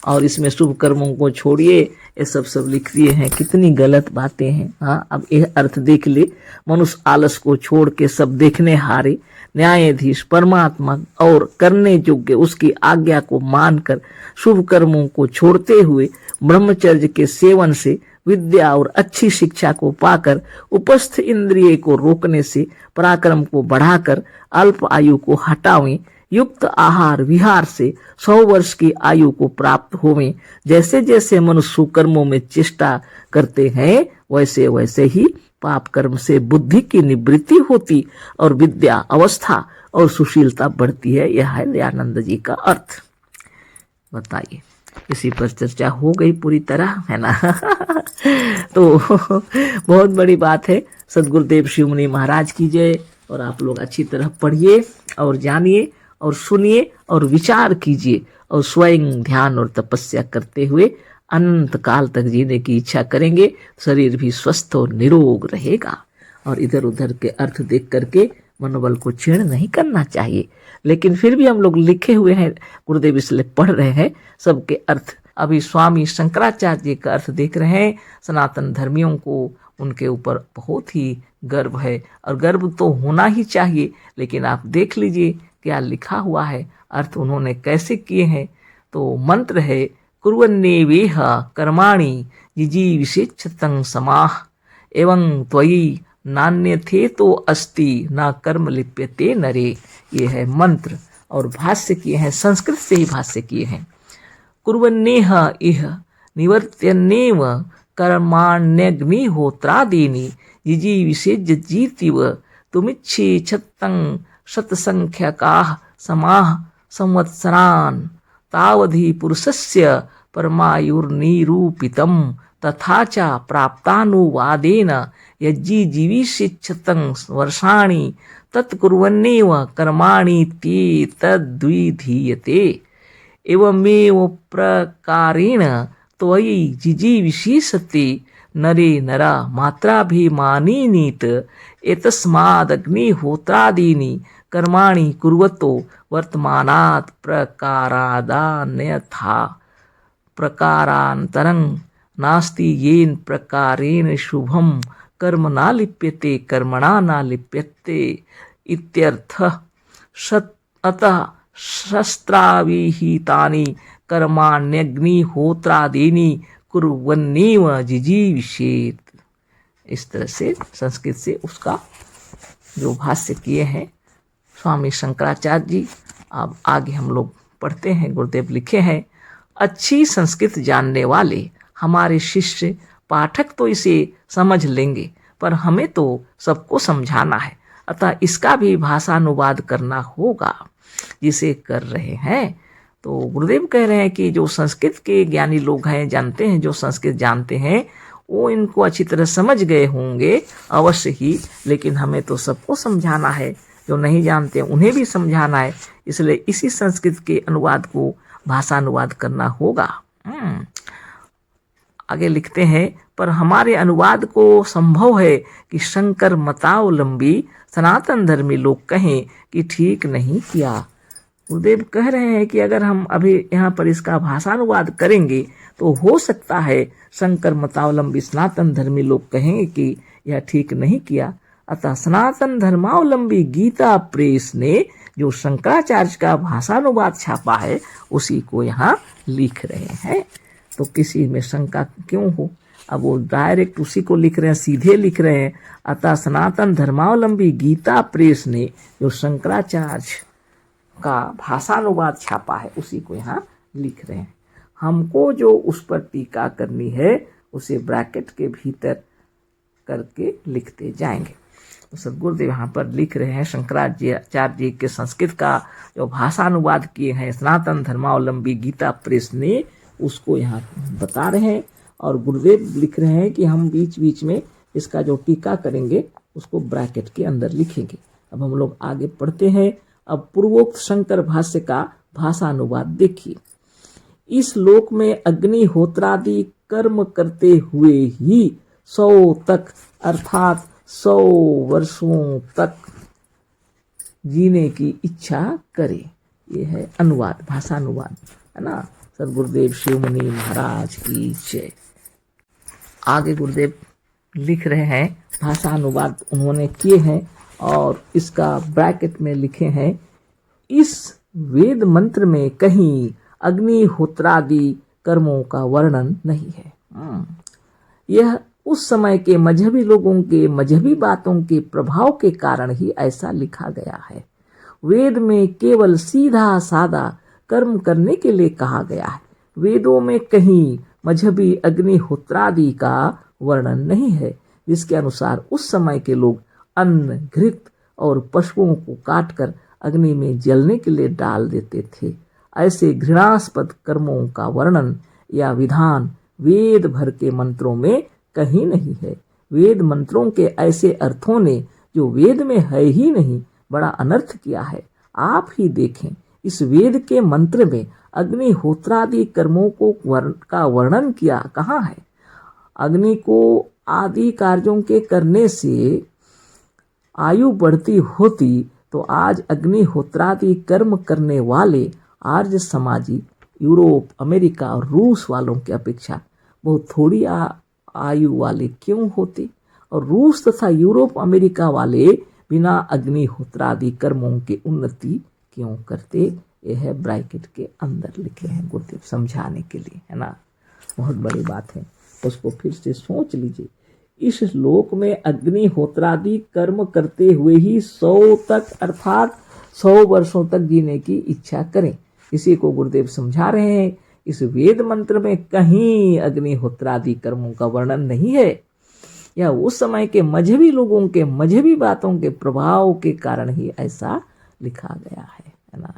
और इसमें शुभ कर्मों को छोड़िए, ये सब लिख दिए हैं। कितनी गलत बातें हैं। हाँ, अब यह अर्थ देख ले। मनुष्य आलस को छोड़ के सब देखने हारे, न्यायाधीश परमात्मा और करने योग्य उसकी आज्ञा को मानकर शुभ कर्मों को छोड़ते हुए ब्रह्मचर्य के सेवन से विद्या और अच्छी शिक्षा को पाकर उपस्थ इंद्रिय को रोकने से पराक्रम को बढ़ाकर अल्प आयु को हटावें, युक्त आहार विहार से 100 वर्ष की आयु को प्राप्त होवें। जैसे जैसे मनुष्य कर्मों में चेष्टा करते हैं वैसे वैसे ही पाप कर्म से बुद्धि की निवृत्ति होती और विद्या अवस्था और सुशीलता बढ़ती है। यह है दयानंद जी का अर्थ। बताइए, इसी पर चर्चा हो गई पूरी तरह, है ना। तो बहुत बड़ी बात है। सदगुरुदेव शिव मुनि महाराज की जय। और आप लोग अच्छी तरह पढ़िए और जानिए और सुनिए और विचार कीजिए और स्वयं ध्यान और तपस्या करते हुए अनंत काल तक जीने की इच्छा करेंगे। शरीर भी स्वस्थ और निरोग रहेगा। और इधर उधर के अर्थ देख करके मनोबल को क्षीण नहीं करना चाहिए। लेकिन फिर भी हम लोग लिखे हुए हैं, गुरुदेव इसलिए पढ़ रहे हैं सबके अर्थ। अभी स्वामी शंकराचार्य जी का अर्थ देख रहे हैं। सनातन धर्मियों को उनके ऊपर बहुत ही गर्व है और गर्व तो होना ही चाहिए। लेकिन आप देख लीजिए क्या लिखा हुआ है, अर्थ उन्होंने कैसे किए हैं। तो मंत्र है, कुर्वन्नेवेह कर्माणि जिजीविषेच्छतं समाह एवं त्वयि नान्यथे तो अस्ति न कर्म लिप्यते नरे। ये है मंत्र और भाष्य किए हैं, संस्कृत से ही भाष्य किए हैं। कुर्वन्नेह इह निवर्त्यन्नेव कर्माण्यग्निहोत्रादीनि जिजीविषेज्जीतिव तुमिच्छेच्छतं शतसंख्यकाः समाः संवत्सरान् तावधि पुरुषस्य परमायुर्निरूपितं तथा च प्राप्तानुवादेन यज्जीविषेच्छतं वर्षाणि तत्कुर्वन्नेव कर्माणि ते तद्विधीयते। एवमेव प्रकारेण त्वयि जिजीविषेशते नरे नरा मात्राभिमानिनीत एतस्मादग्निहोत्रादीनि कर्माणि कुर्वतो वर्तमानात् प्रकारादान्यथा प्रकारान्तरं नास्ति येन प्रकारेण शुभं कर्मणा लिप्यते कर्मणा न लिप्यते इत्यर्थः। अतः शस्त्राविहितानि कर्माण्यग्निहोत्रादीनि कुर्वन्नेव जिजीविषेत्। इस तरह से संस्कृत से उसका जो भाष्य किए हैं स्वामी शंकराचार्य जी। अब आगे हम लोग पढ़ते हैं। गुरुदेव लिखे हैं, अच्छी संस्कृत जानने वाले हमारे शिष्य पाठक तो इसे समझ लेंगे, पर हमें तो सबको समझाना है, अतः इसका भी भाषानुवाद करना होगा, जिसे कर रहे हैं। तो गुरुदेव कह रहे हैं कि जो संस्कृत के ज्ञानी लोग हैं, जानते हैं, जो संस्कृत जानते हैं, वो इनको अच्छी तरह समझ गए होंगे अवश्य ही, लेकिन हमें तो सबको समझाना है, जो नहीं जानते उन्हें भी समझाना है, इसलिए इसी संस्कृत के अनुवाद को भाषानुवाद करना होगा। आगे लिखते हैं, पर हमारे अनुवाद को संभव है कि शंकर मतावलंबी सनातन धर्मी लोग कहें कि ठीक नहीं किया। गुरुदेव कह रहे हैं कि अगर हम अभी यहाँ पर इसका भाषानुवाद करेंगे तो हो सकता है शंकर मतावलंबी सनातन धर्मी लोग कहेंगे कि यह ठीक नहीं किया। अतः सनातन धर्मावलंबी गीता प्रेस ने जो शंकराचार्य का भाषानुवाद छापा है उसी को यहाँ लिख रहे हैं। तो किसी में शंका क्यों हो, अब वो डायरेक्ट उसी को लिख रहे हैं, सीधे लिख रहे हैं। अतः सनातन धर्मावलंबी गीता प्रेस ने जो शंकराचार्य का भाषानुवाद छापा है उसी को यहाँ लिख रहे हैं। हमको जो उस पर टीका करनी है उसे ब्रैकेट के भीतर करके लिखते जाएंगे। तो सदगुरुदेव यहाँ पर लिख रहे हैं, शंकराचार्य जी के संस्कृत का जो भाषानुवाद किए हैं सनातन धर्मावलंबी गीता प्रेस ने, उसको यहाँ बता रहे हैं। और गुरुदेव लिख रहे हैं कि हम बीच बीच में इसका जो टीका करेंगे उसको ब्रैकेट के अंदर लिखेंगे। अब हम लोग आगे पढ़ते हैं। अब पूर्वोक्त शंकर भाष्य का भाषानुवाद देखिए। इस लोक में अग्निहोत्रादि कर्म करते हुए ही 100 तक अर्थात 100 वर्षों तक जीने की इच्छा करे। ये है अनुवाद, भाषानुवाद, है ना। सदगुरुदेव शिवमुनि महाराज की जय। आगे गुरुदेव लिख रहे हैं, भाषानुवाद उन्होंने किए हैं और इसका ब्रैकेट में लिखे हैं, इस वेद मंत्र में कहीं अग्निहोत्रादि कर्मों का वर्णन नहीं है। यह उस समय के मजहबी लोगों के मजहबी बातों के प्रभाव के कारण ही ऐसा लिखा गया है। वेद में केवल सीधा सादा कर्म करने के लिए कहा गया है। वेदों में कहीं मजहबी अग्निहोत्रादि का वर्णन नहीं है, जिसके अनुसार उस समय के लोग अन्न, घृत और पशुओं को काटकर अग्नि में जलने के लिए डाल देते थे। ऐसे घृणास्पद कर्मों का वर्णन या विधान वेद भर के मंत्रों में कहीं नहीं है। वेद मंत्रों के ऐसे अर्थों ने जो वेद में है ही नहीं बड़ा अनर्थ किया है। आप ही देखें, इस वेद के मंत्र में अग्निहोत्रादि कर्मों को का वर्णन किया कहाँ है। अग्नि को आदि कार्यों के करने से आयु बढ़ती होती तो आज अग्निहोत्रादि कर्म करने वाले आर्य समाजी यूरोप, अमेरिका और रूस वालों की अपेक्षा बहुत थोड़ी आयु वाले क्यों होते, और रूस तथा यूरोप, अमेरिका वाले बिना अग्निहोत्रादि कर्मों के उन्नति क्यों करते। यह है ब्रैकेट के अंदर लिखे हैं गुरुदेव समझाने के लिए, है ना। बहुत बड़ी बात है, उसको फिर से सोच लीजिए। इस श्लोक में अग्निहोत्रादि कर्म करते हुए ही 100 तक अर्थात 100 वर्षों तक जीने की इच्छा करें, इसी को गुरुदेव समझा रहे हैं। इस वेद मंत्र में कहीं अग्निहोत्रादि कर्मों का वर्णन नहीं है। यह उस समय के मजहबी लोगों के मजहबी बातों के प्रभाव के कारण ही ऐसा लिखा गया है ना।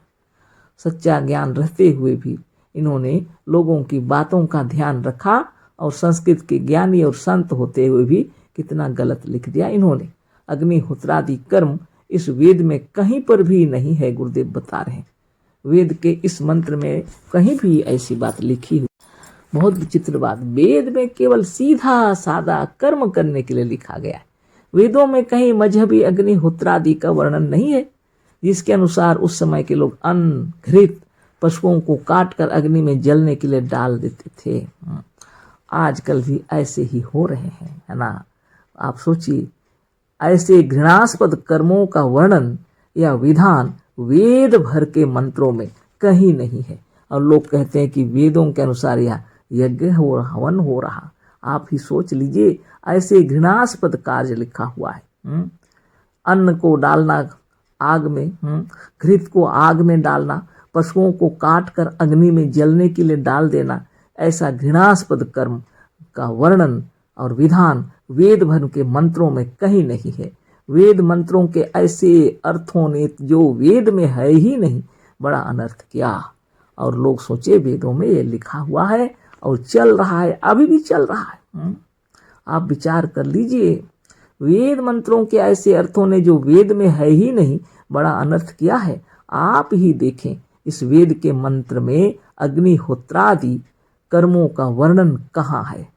सच्चा ज्ञान रहते हुए भी इन्होंने लोगों की बातों का ध्यान रखा और संस्कृत के ज्ञानी और संत होते हुए भी कितना गलत लिख दिया इन्होंने। अग्निहोत्रादि कर्म इस वेद में कहीं पर भी नहीं है, गुरुदेव बता रहे हैं। वेद के इस मंत्र में कहीं भी ऐसी बात लिखी हुई। बहुत विचित्र बात, वेद में केवल सीधा सादा कर्म करने के लिए लिखा गया है। वेदों में कहीं मजहबी अग्निहोत्रादि का वर्णन नहीं है, जिसके अनुसार उस समय के लोग अन्न, घृत, पशुओं को काटकर अग्नि में जलने के लिए डाल देते थे। आजकल भी ऐसे ही हो रहे हैं, है ना। आप सोचिए, ऐसे घृणास्पद कर्मों का वर्णन या विधान वेद भर के मंत्रों में कहीं नहीं है। और लोग कहते हैं कि वेदों के अनुसार यह यज्ञ हो हवन हो रहा। आप ही सोच लीजिए, ऐसे घृणास्पद कार्य लिखा हुआ है। अन्न को डालना आग में, घृत को आग में डालना, पशुओं को काट कर अग्नि में जलने के लिए डाल देना, ऐसा घृणास्पद कर्म का वर्णन और विधान वेद भर के मंत्रों में कहीं नहीं है। वेद मंत्रों के ऐसे अर्थों ने जो वेद में है ही नहीं, बड़ा अनर्थ किया। और लोग सोचे वेदों में ये लिखा हुआ है और चल रहा है, अभी भी चल रहा है। आप विचार कर लीजिए, वेद मंत्रों के ऐसे अर्थों ने जो वेद में है ही नहीं, बड़ा अनर्थ किया है। आप ही देखें, इस वेद के मंत्र में अग्निहोत्रादि कर्मों का वर्णन कहाँ है।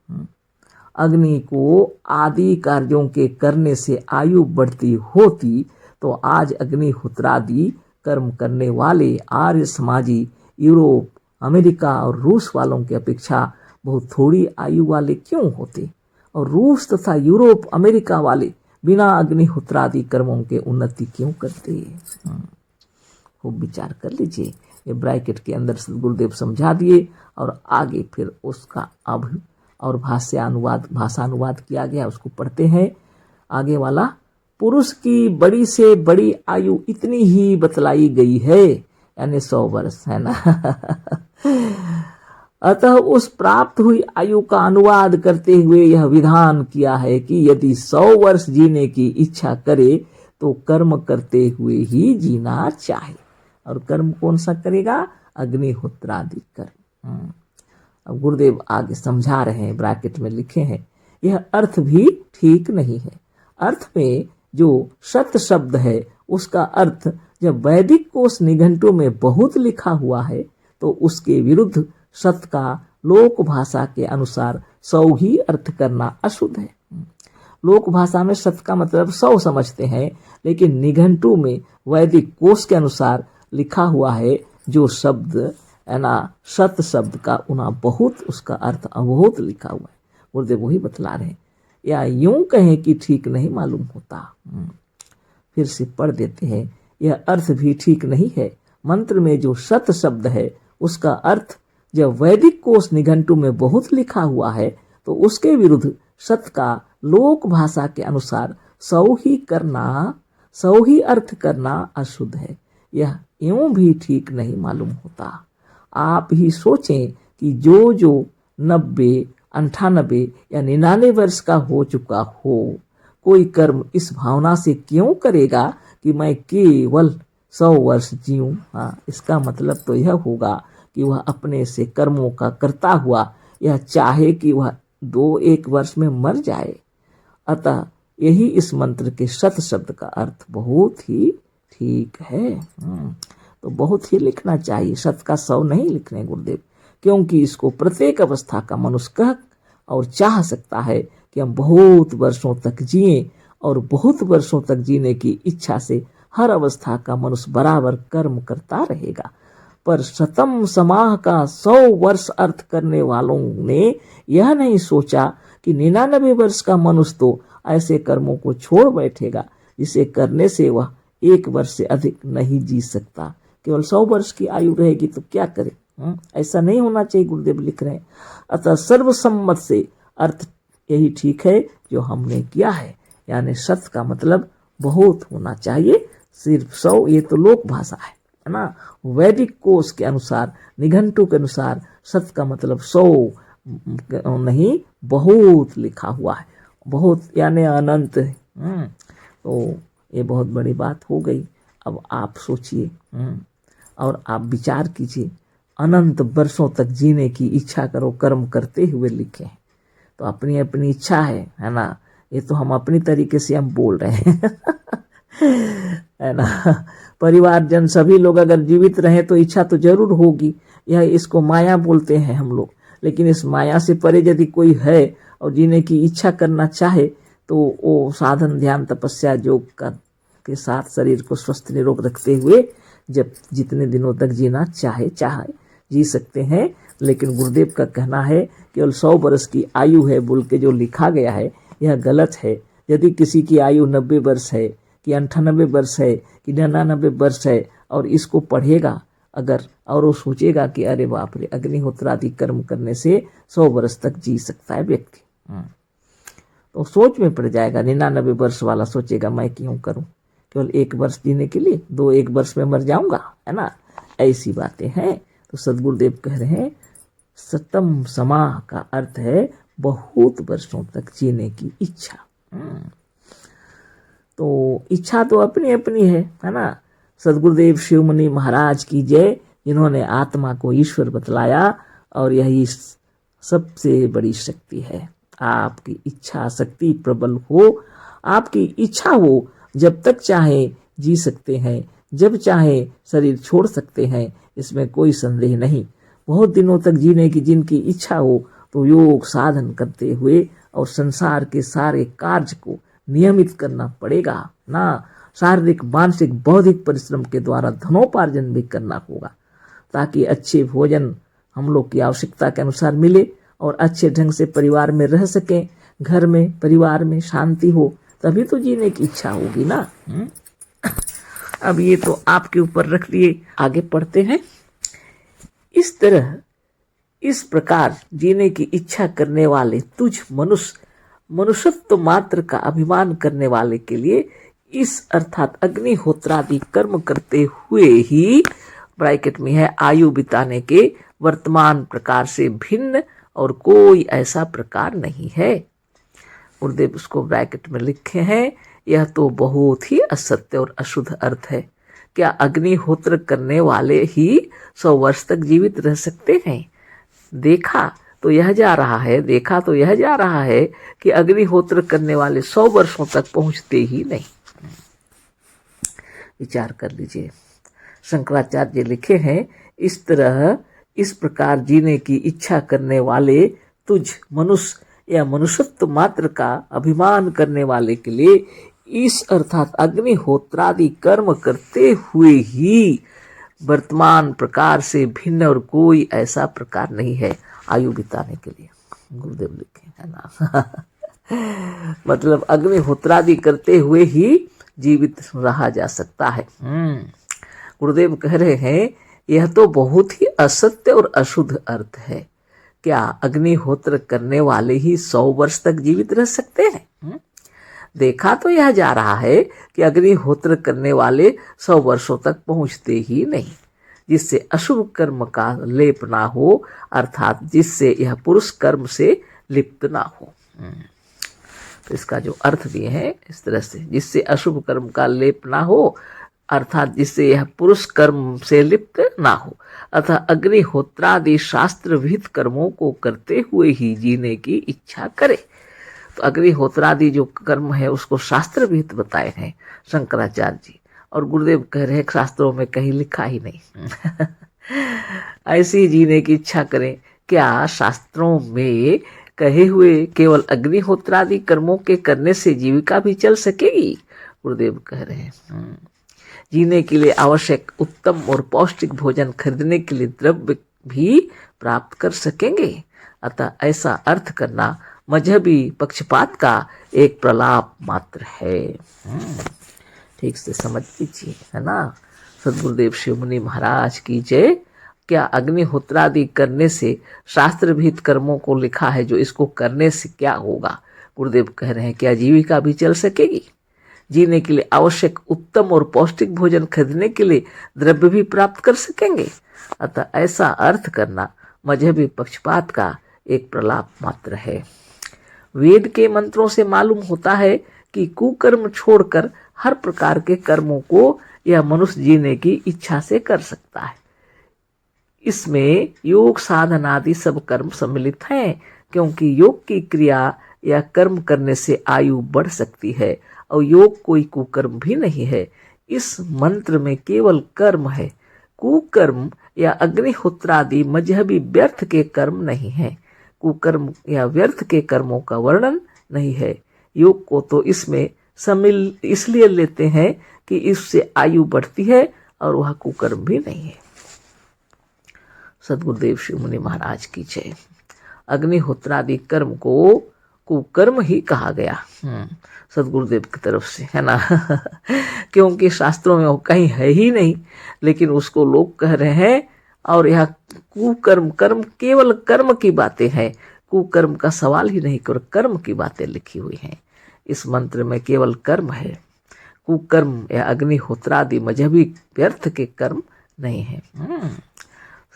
अग्नि को आदि कार्यों के करने से आयु बढ़ती होती तो आज अग्निहोत्रादि कर्म करने वाले आर्य समाजी यूरोप, अमेरिका और रूस वालों की अपेक्षा बहुत थोड़ी आयु वाले क्यों होते। और रूस तथा यूरोप, अमेरिका वाले बिना अग्निहोत्रादि कर्मों के उन्नति क्यों करते। खूब विचार कर लीजिए। ये ब्रैकेट के अंदर गुरुदेव समझा दिए और आगे फिर उसका अब और भाषानुवाद किया गया, उसको पढ़ते हैं। आगे वाला, पुरुष की बड़ी से बड़ी आयु इतनी ही बतलाई गई है, यानी 100 वर्ष, है ना। अतः उस प्राप्त हुई आयु का अनुवाद करते हुए यह विधान किया है कि यदि 100 वर्ष जीने की इच्छा करे तो कर्म करते हुए ही जीना चाहे। और कर्म कौन सा करेगा? अग्निहोत्रादि कर्म। अब गुरुदेव आगे समझा रहे हैं, ब्रैकेट में लिखे हैं, यह अर्थ भी ठीक नहीं है। अर्थ में जो सत शब्द है उसका अर्थ जब वैदिक कोश निघंटु में बहुत लिखा हुआ है तो उसके विरुद्ध सत का लोक भाषा के अनुसार 100 ही अर्थ करना अशुद्ध है। लोक भाषा में सत का मतलब 100 समझते हैं, लेकिन निघंटु में वैदिक कोश के अनुसार लिखा हुआ है जो शब्द है ना, सत शब्द का उना बहुत, उसका अर्थ अबहुत लिखा हुआ है। गुरुदेव वही बतला रहे हैं, या यूं कहें कि ठीक नहीं मालूम होता। फिर से पढ़ देते हैं, यह अर्थ भी ठीक नहीं है। मंत्र में जो सत शब्द है उसका अर्थ जब वैदिक कोश निघंटु में बहुत लिखा हुआ है तो उसके विरुद्ध सत का लोक भाषा के अनुसार 100 ही अर्थ करना अशुद्ध है। यह यूं भी ठीक नहीं मालूम होता। आप ही सोचें कि जो 90, 98 या 99 वर्ष का हो चुका हो, कोई कर्म इस भावना से क्यों करेगा कि मैं केवल 100 वर्ष जीऊं। इसका मतलब तो यह होगा कि वह अपने से कर्मों का करता हुआ यह चाहे कि वह 2-1 वर्ष में मर जाए। अतः यही इस मंत्र के सत शब्द का अर्थ बहुत ही ठीक है। तो बहुत ही लिखना चाहिए, सत का 100 नहीं लिखने गुरुदेव, क्योंकि इसको प्रत्येक अवस्था का मनुष्य कह और चाह सकता है कि हम बहुत वर्षों तक जिए, और बहुत वर्षों तक जीने की इच्छा से हर अवस्था का मनुष्य बराबर कर्म करता रहेगा। पर शतम समाह का 100 वर्ष अर्थ करने वालों ने यह नहीं सोचा कि 99 वर्ष का मनुष्य तो ऐसे कर्मों को छोड़ बैठेगा जिसे करने से वह 1 वर्ष से अधिक नहीं जी सकता। केवल 100 वर्ष की आयु रहेगी तो क्या करे। ऐसा नहीं होना चाहिए, गुरुदेव लिख रहे हैं। अतः सर्वसम्मत से अर्थ यही ठीक है जो हमने किया है, यानी सत का मतलब बहुत होना चाहिए, सिर्फ 100 ये तो लोक भाषा है ना। वैदिक कोश के अनुसार, निघंटु के अनुसार सत का मतलब 100 नहीं, बहुत लिखा हुआ है, बहुत यानी अनंत है। तो ये बहुत बड़ी बात हो गई। अब आप सोचिए और आप विचार कीजिए, अनंत वर्षों तक जीने की इच्छा करो, कर्म करते हुए लिखे हैं। तो अपनी अपनी इच्छा है ना। ये तो हम अपनी तरीके से हम बोल रहे हैं है ना। परिवारजन सभी लोग अगर जीवित रहे तो इच्छा तो जरूर होगी। यह इसको माया बोलते हैं हम लोग, लेकिन इस माया से परे यदि कोई है और जीने की इच्छा करना चाहे तो वो साधन, ध्यान, तपस्या, योग के साथ शरीर को स्वस्थ निरोग रखते हुए जब जितने दिनों तक जीना चाहे जी सकते हैं। लेकिन गुरुदेव का कहना है केवल 100 वर्ष की आयु है बोल के जो लिखा गया है यह गलत है। यदि किसी की आयु 90 वर्ष है कि 98 वर्ष है कि 99 वर्ष है और इसको पढ़ेगा अगर, और वो सोचेगा कि अरे बाप रे, अग्निहोत्रादि कर्म करने से 100 वर्ष तक जी सकता है व्यक्ति, तो सोच में पड़ जाएगा। 99 वर्ष वाला सोचेगा मैं क्यों करूं, केवल 1 वर्ष जीने के लिए, 1 वर्ष में मर जाऊंगा, है ना। ऐसी बातें हैं। तो सदगुरुदेव कह रहे हैं सतम समाह का अर्थ है बहुत वर्षों तक जीने की इच्छा। तो इच्छा तो अपनी अपनी है ना। सदगुरुदेव शिवमुनि महाराज की जय, जिन्होंने आत्मा को ईश्वर बतलाया, और यही सबसे बड़ी शक्ति है। आपकी इच्छा शक्ति प्रबल हो, आपकी इच्छा हो, जब तक चाहे जी सकते हैं, जब चाहे शरीर छोड़ सकते हैं, इसमें कोई संदेह नहीं। बहुत दिनों तक जीने की जिनकी इच्छा हो तो योग साधन करते हुए और संसार के सारे कार्य को नियमित करना पड़ेगा ना। शारीरिक मानसिक बौद्धिक परिश्रम के द्वारा धनोपार्जन भी करना होगा, ताकि अच्छे भोजन हम लोग की आवश्यकता के अनुसार मिले और अच्छे ढंग से परिवार में रह सकें, घर में परिवार में शांति हो, तभी तो जीने की इच्छा होगी ना। अब ये तो आपके ऊपर रख दिए, आगे पढ़ते हैं। इस तरह इस प्रकार जीने की इच्छा करने वाले तुझ मनुष्यत्व मात्र का अभिमान करने वाले के लिए इस अर्थात अग्निहोत्रादि कर्म करते हुए ही ब्रैकेट में है आयु बिताने के वर्तमान प्रकार से भिन्न और कोई ऐसा प्रकार नहीं है। गुरुदेव उसको ब्रैकेट में लिखे हैं, यह तो बहुत ही असत्य और अशुद्ध अर्थ है। क्या अग्निहोत्र करने वाले ही 100 वर्ष तक जीवित रह सकते हैं? देखा तो यह जा रहा है कि अग्निहोत्र करने वाले 100 वर्षों तक पहुंचते ही नहीं। विचार कर लीजिए। शंकराचार्य लिखे हैं, इस तरह इस प्रकार जीने की इच्छा करने वाले तुझ मनुष्य या मनुष्यत्व मात्र का अभिमान करने वाले के लिए इस अर्थात अग्निहोत्रादि कर्म करते हुए ही वर्तमान प्रकार से भिन्न और कोई ऐसा प्रकार नहीं है आयु बिताने के लिए। गुरुदेव लिखे है ना। मतलब अग्निहोत्रादि करते हुए ही जीवित रहा जा सकता है। गुरुदेव कह रहे हैं यह तो बहुत ही असत्य और अशुद्ध अर्थ है। क्या अग्निहोत्र करने वाले ही 100 वर्ष तक जीवित रह सकते हैं? देखा तो यह जा रहा है कि अग्निहोत्र करने वाले 100 वर्षों तक पहुंचते ही नहीं, जिससे अशुभ कर्म का लेप ना हो, अर्थात जिससे यह पुरुष कर्म से लिप्त ना हो। तो इसका जो अर्थ भी है इस तरह से, जिससे अशुभ कर्म का लेप ना हो, अर्थात जिससे यह पुरुष कर्म से लिप्त ना हो, अर्थात अग्निहोत्रादि शास्त्र विहित कर्मों को करते हुए ही जीने की इच्छा करे। तो अग्निहोत्रादि जो कर्म है उसको शास्त्र विहित बताए हैं शंकराचार्य जी, और गुरुदेव कह रहे हैं शास्त्रों में कहीं लिखा ही नहीं। ऐसे ही जीने की इच्छा करें। क्या शास्त्रों में कहे हुए केवल अग्निहोत्रादि कर्मों के करने से जीविका भी चल सकेगी? गुरुदेव कह रहे हैं जीने के लिए आवश्यक उत्तम और पौष्टिक भोजन खरीदने के लिए द्रव्य भी प्राप्त कर सकेंगे। अतः ऐसा अर्थ करना मजहबी पक्षपात का एक प्रलाप मात्र है। ठीक से समझ लीजिए, है ना। सदगुरुदेव शिवमुनि महाराज की जय। क्या अग्निहोत्रादि करने से शास्त्र विहित कर्मों को लिखा है, जो इसको करने से क्या होगा? गुरुदेव कह रहे हैं क्या जीविका भी चल सकेगी? जीने के लिए आवश्यक उत्तम और पौष्टिक भोजन खरीदने के लिए द्रव्य भी प्राप्त कर सकेंगे। अतः ऐसा अर्थ करना मजहबी पक्षपात का एक प्रलाप मात्र है। वेद के मंत्रों से मालूम होता है कि कुकर्म छोड़कर हर प्रकार के कर्मों को यह मनुष्य जीने की इच्छा से कर सकता है। इसमें योग साधन आदि सब कर्म सम्मिलित हैं, क्योंकि योग की क्रिया या कर्म करने से आयु बढ़ सकती है और योग कोई कुकर्म भी नहीं है। इस मंत्र में केवल कर्म है। कुकर्म या अग्निहोत्रादि मजहबी व्यर्थ के कर्म नहीं है। कुकर्म या व्यर्थ के कर्मों का वर्णन नहीं है। योग को तो इसमें सम्मिल इसलिए लेते हैं कि इससे आयु बढ़ती है और वह कुकर्म भी नहीं है। सदगुरुदेव शिवमुनि महाराज की जय। अग्निहोत्रादि कर्म को कुकर्म ही कहा गया। सदगुरुदेव की तरफ से, है ना। क्योंकि शास्त्रों में वो कहीं है ही नहीं, लेकिन उसको लोग कह रहे हैं। और यह कुकर्म, कर्म केवल कर्म की बातें हैं, कुकर्म का सवाल ही नहीं, कर कर्म की बातें लिखी हुई हैं। इस मंत्र में केवल कर्म है, कुकर्म या अग्निहोत्रादि मजहबी व्यर्थ के कर्म नहीं है।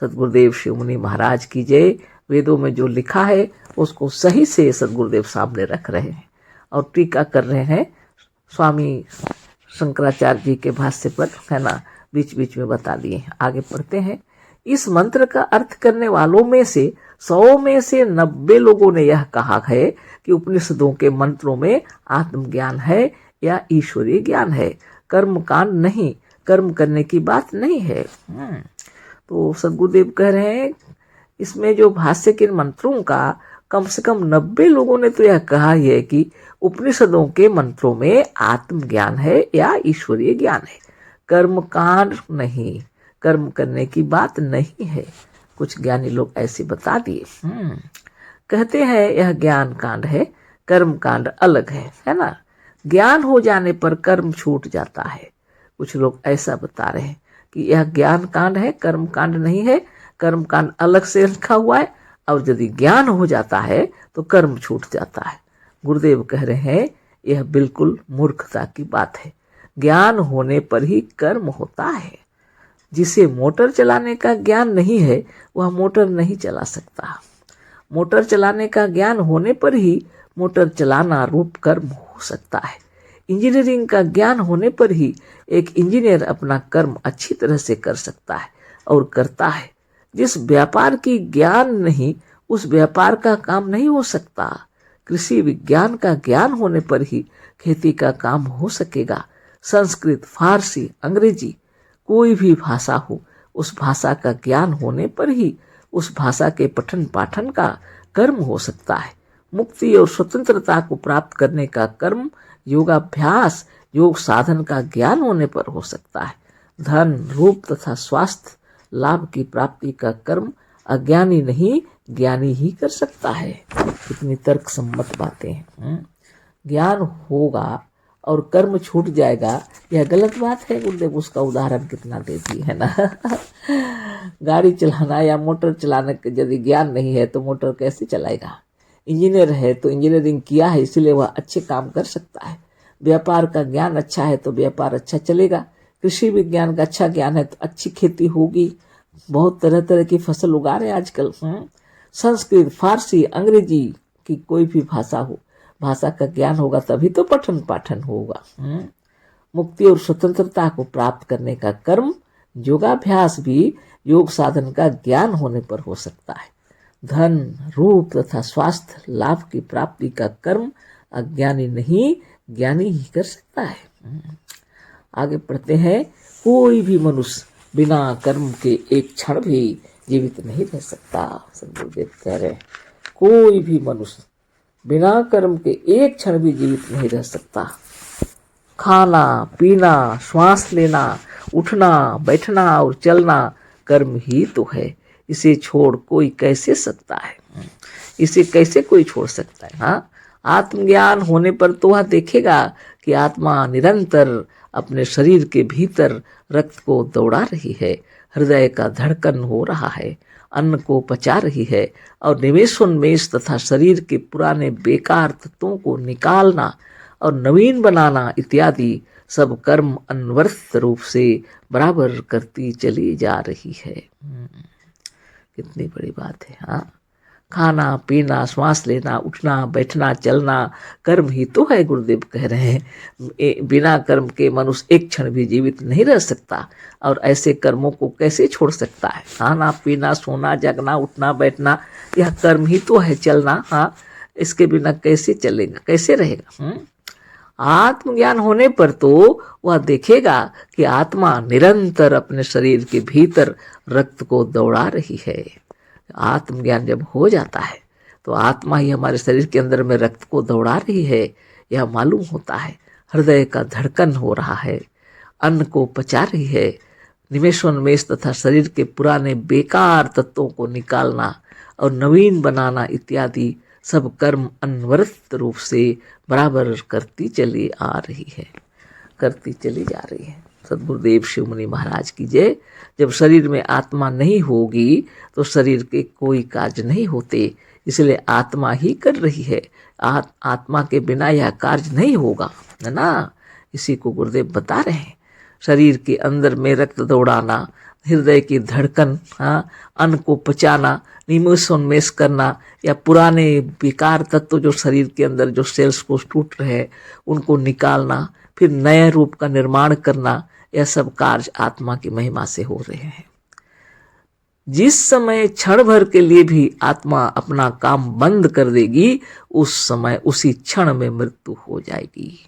सदगुरुदेव शिवमुनि महाराज की जय। वेदों में जो लिखा है उसको सही से सदगुरुदेव सामने रख रहे हैं और टीका कर रहे हैं स्वामी शंकराचार्य जी के भाष्य पर, है ना, बीच बीच में बता दिए। आगे पढ़ते हैं। इस मंत्र का अर्थ करने वालों में से 100 में से 90 लोगों ने यह कहा है कि उपनिषदों के मंत्रों में आत्मज्ञान है या ईश्वरीय ज्ञान है, कर्म कांड नहीं, कर्म करने की बात नहीं है। तो सदगुरुदेव कह रहे हैं इसमें जो भाष्य के मंत्रों का कम से कम 90 लोगों ने तो यह कहा ही है कि उपनिषदों के मंत्रों में आत्मज्ञान है या ईश्वरीय ज्ञान है, कर्म कांड नहीं, कर्म करने की बात नहीं है। कुछ ज्ञानी लोग ऐसे बता दिए। कहते हैं यह ज्ञान कांड है, कर्म कांड अलग है ना। ज्ञान हो जाने पर कर्म छूट जाता है। कुछ लोग ऐसा बता रहे हैं कि यह ज्ञान कांड है, कर्म कांड नहीं है, कर्म कांड अलग से लिखा हुआ है, और यदि ज्ञान हो जाता है तो कर्म छूट जाता है। गुरुदेव कह रहे हैं यह बिल्कुल मूर्खता की बात है। ज्ञान होने पर ही कर्म होता है। जिसे मोटर चलाने का ज्ञान नहीं है वह मोटर नहीं चला सकता। मोटर चलाने का ज्ञान होने पर ही मोटर चलाना रूप कर्म हो सकता है। इंजीनियरिंग का ज्ञान होने पर ही एक इंजीनियर अपना कर्म अच्छी तरह से कर सकता है और करता है। जिस व्यापार की ज्ञान नहीं उस व्यापार का काम नहीं हो सकता। कृषि विज्ञान का ज्ञान होने पर ही खेती का काम हो सकेगा। संस्कृत, फारसी, अंग्रेजी कोई भी भाषा हो, उस भाषा का ज्ञान होने पर ही उस भाषा के पठन पाठन का कर्म हो सकता है। मुक्ति और स्वतंत्रता को प्राप्त करने का कर्म योगाभ्यास, योग साधन का ज्ञान होने पर हो सकता है। धन, रूप तथा स्वास्थ्य लाभ की प्राप्ति का कर्म अज्ञानी नहीं ज्ञानी ही कर सकता है। कितनी तर्क सम्मत बातें हैं। ज्ञान होगा और कर्म छूट जाएगा, यह गलत बात है। गुरुदेव उसका उदाहरण कितना दे दिए, है ना। गाड़ी चलाना या मोटर चलाने के यदि ज्ञान नहीं है तो मोटर कैसे चलाएगा। इंजीनियर है तो इंजीनियरिंग किया है इसलिए वह अच्छे काम कर सकता है। व्यापार का ज्ञान अच्छा है तो व्यापार अच्छा चलेगा। कृषि विज्ञान का अच्छा ज्ञान है तो अच्छी खेती होगी। बहुत तरह तरह की फसल उगा रहे हैं आजकल। संस्कृत, फारसी, अंग्रेजी की कोई भी भाषा हो, भाषा का ज्ञान होगा तभी तो पठन पाठन होगा। मुक्ति और स्वतंत्रता को प्राप्त करने का कर्म योगाभ्यास भी योग साधन का ज्ञान होने पर हो सकता है। धन, रूप तथा स्वास्थ्य लाभ की प्राप्ति का कर्म अज्ञानी नहीं ज्ञानी ही कर सकता है। आगे पढ़ते हैं। कोई भी मनुष्य बिना कर्म के एक क्षण भी जीवित नहीं रह सकता। सदगुरुदेव कह रहे हैं कोई भी मनुष्य बिना कर्म के एक क्षण भी जीवित नहीं रह सकता। खाना, पीना, श्वास लेना, उठना, बैठना और चलना कर्म ही तो है। इसे छोड़ कोई कैसे सकता है। इसे कैसे कोई छोड़ सकता है। हाँ, आत्मज्ञान होने पर तो वह देखेगा कि आत्मा निरंतर अपने शरीर के भीतर रक्त को दौड़ा रही है, हृदय का धड़कन हो रहा है, अन्न को पचा रही है और निमेषोन्मेष तथा शरीर के पुराने बेकार तत्वों को निकालना और नवीन बनाना इत्यादि सब कर्म अनवर्त रूप से बराबर करती चली जा रही है। कितनी बड़ी बात है। हाँ, खाना, पीना, श्वास लेना, उठना, बैठना, चलना कर्म ही तो है। गुरुदेव कह रहे हैं बिना कर्म के मनुष्य एक क्षण भी जीवित नहीं रह सकता और ऐसे कर्मों को कैसे छोड़ सकता है। खाना, पीना, सोना, जगना, उठना, बैठना यह कर्म ही तो है, चलना। हाँ, इसके बिना कैसे चलेगा, कैसे रहेगा। आत्मज्ञान होने पर तो वह देखेगा कि आत्मा निरंतर अपने शरीर के भीतर रक्त को दौड़ा रही है। आत्मज्ञान जब हो जाता है तो आत्मा ही हमारे शरीर के अंदर में रक्त को दौड़ा रही है यह मालूम होता है। हृदय का धड़कन हो रहा है, अन्न को पचा रही है, निमेषोन्मेष तथा शरीर के पुराने बेकार तत्वों को निकालना और नवीन बनाना इत्यादि सब कर्म अनवरत रूप से बराबर करती चली आ रही है, करती चली जा रही है। सद्गुरुदेव शिव मुनि महाराज की जय। जब शरीर में आत्मा नहीं होगी तो शरीर के कोई कार्य नहीं होते, इसलिए आत्मा ही कर रही है। आत्मा के बिना यह कार्य नहीं होगा, है ना। इसी को गुरुदेव बता रहे हैं। शरीर के अंदर में रक्त दौड़ाना, हृदय की धड़कन, हाँ, अन्न को पचाना, निमेषोन्मेष करना, या पुराने विकार तत्व जो शरीर के अंदर जो सेल्स को टूट रहे हैं उनको निकालना, फिर नए रूप का निर्माण करना, यह सब कार्य आत्मा की महिमा से हो रहे हैं। जिस समय क्षण भर के लिए भी आत्मा अपना काम बंद कर देगी, उस समय उसी क्षण में मृत्यु हो जाएगी।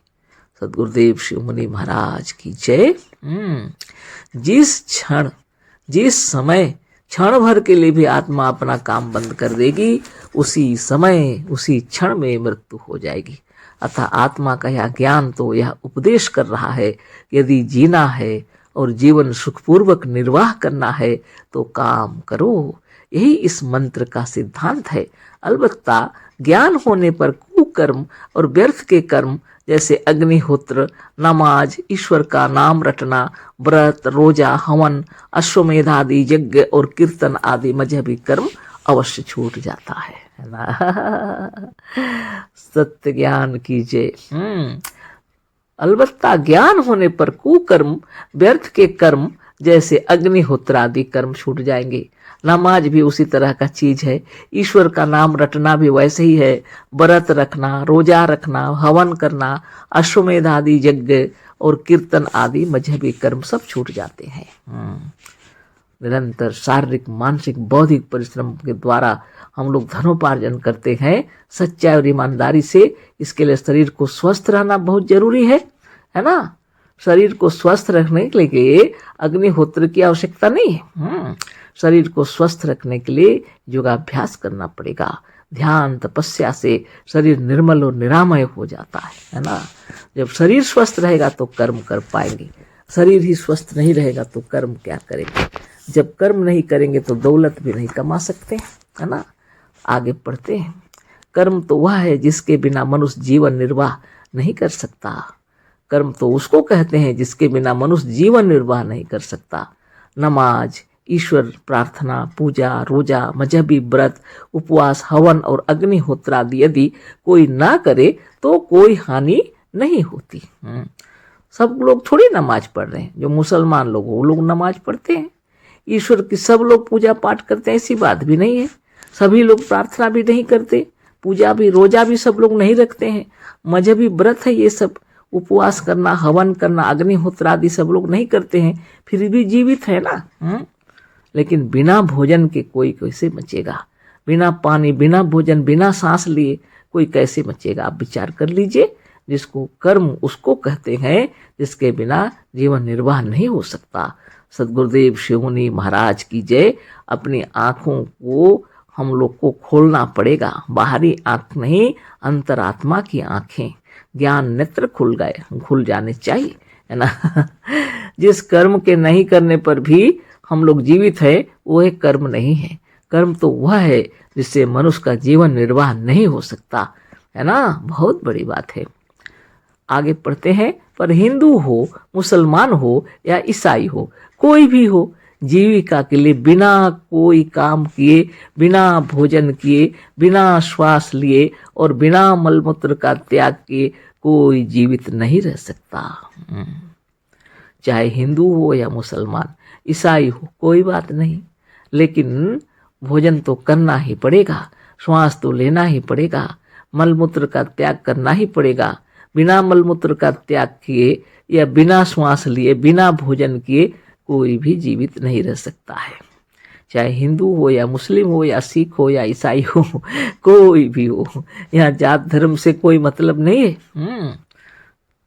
सद्गुरुदेव शिव मुनि महाराज की जय। जिस समय क्षण भर के लिए भी आत्मा अपना काम बंद कर देगी, उसी समय उसी क्षण में मृत्यु हो जाएगी। अतः आत्मा का यह ज्ञान तो यह उपदेश कर रहा है, यदि जीना है और जीवन सुखपूर्वक निर्वाह करना है तो काम करो। यही इस मंत्र का सिद्धांत है। अलबत्ता ज्ञान होने पर कुकर्म और व्यर्थ के कर्म जैसे अग्निहोत्र, नमाज, ईश्वर का नाम रटना, व्रत, रोजा, हवन, अश्वमेध आदि यज्ञ और कीर्तन आदि मजहबी कर्म अवश्य छूट जाता है ना। सत्य ज्ञान कीजिए। अलबत्ता ज्ञान होने पर कुकर्म, व्यर्थ के कर्म जैसे अग्निहोत्र आदि कर्म छूट जाएंगे। नमाज भी उसी तरह का चीज है, ईश्वर का नाम रटना भी वैसे ही है, व्रत रखना, रोजा रखना, हवन करना, अश्वमेध आदि यज्ञ और कीर्तन आदि मजहबी कर्म सब छूट जाते हैं। निरंतर शारीरिक, मानसिक, बौद्धिक परिश्रम के द्वारा हम लोग धनोपार्जन करते हैं सच्चाई और ईमानदारी से। इसके लिए शरीर को स्वस्थ रहना बहुत जरूरी है ना। शरीर को स्वस्थ रखने के लिए अग्निहोत्र की आवश्यकता नहीं है। शरीर को स्वस्थ रखने के लिए योगाभ्यास करना पड़ेगा। ध्यान तपस्या से शरीर निर्मल और निरामय हो जाता है ना। जब शरीर स्वस्थ रहेगा तो कर्म कर पाएंगे, शरीर ही स्वस्थ नहीं रहेगा तो कर्म क्या करेंगे। जब कर्म नहीं करेंगे तो दौलत भी नहीं कमा सकते, है ना। आगे पढ़ते हैं। कर्म तो वह है जिसके बिना मनुष्य जीवन निर्वाह नहीं कर सकता। कर्म तो उसको कहते हैं जिसके बिना मनुष्य जीवन निर्वाह नहीं कर सकता। नमाज, ईश्वर प्रार्थना, पूजा, रोजा, मजहबी व्रत, उपवास, हवन और अग्निहोत्र आदि यदि कोई ना करे तो कोई हानि नहीं होती। सब लोग थोड़ी नमाज पढ़ रहे हैं। जो मुसलमान लोग वो लोग नमाज पढ़ते हैं, ईश्वर की सब लोग पूजा पाठ करते हैं, ऐसी बात भी नहीं है। सभी लोग प्रार्थना भी नहीं करते, पूजा भी, रोजा भी सब लोग नहीं रखते हैं। मजहबी व्रत है ये सब, उपवास करना, हवन करना, अग्निहोत्र आदि सब लोग नहीं करते हैं, फिर भी जीवित है ना। लेकिन बिना भोजन के कोई कैसे बचेगा। बिना पानी, बिना भोजन, बिना सांस लिए कोई कैसे बचेगा। आप विचार कर लीजिए। जिसको कर्म उसको कहते हैं जिसके बिना जीवन निर्वाह नहीं हो सकता। सद्गुरुदेव शिव मुनि महाराज की जय। अपनी आँखों को हम लोग को खोलना पड़ेगा। बाहरी आँख नहीं, अंतरात्मा की आँखें, ज्ञान नेत्र खुल जाने चाहिए, है ना। जिस कर्म के नहीं करने पर भी हम लोग जीवित है वो एक कर्म नहीं है। कर्म तो वह है जिससे मनुष्य का जीवन निर्वाह नहीं हो सकता, है ना। बहुत बड़ी बात है। आगे पढ़ते हैं। पर हिंदू हो, मुसलमान हो या ईसाई हो, कोई भी हो, जीविका के लिए बिना कोई काम किए, बिना भोजन किए, बिना श्वास लिए और बिना मलमूत्र का त्याग किए कोई जीवित नहीं रह सकता। चाहे हिंदू हो या मुसलमान, ईसाई हो, कोई बात नहीं, लेकिन भोजन तो करना ही पड़ेगा, श्वास तो लेना ही पड़ेगा, मलमूत्र का त्याग करना ही पड़ेगा। बिना मलमूत्र का त्याग किए या बिना श्वास लिए, बिना भोजन किए कोई भी जीवित नहीं रह सकता है। चाहे हिंदू हो या मुस्लिम हो या सिख हो या ईसाई हो, कोई भी हो। यहाँ जात धर्म से कोई मतलब नहीं है।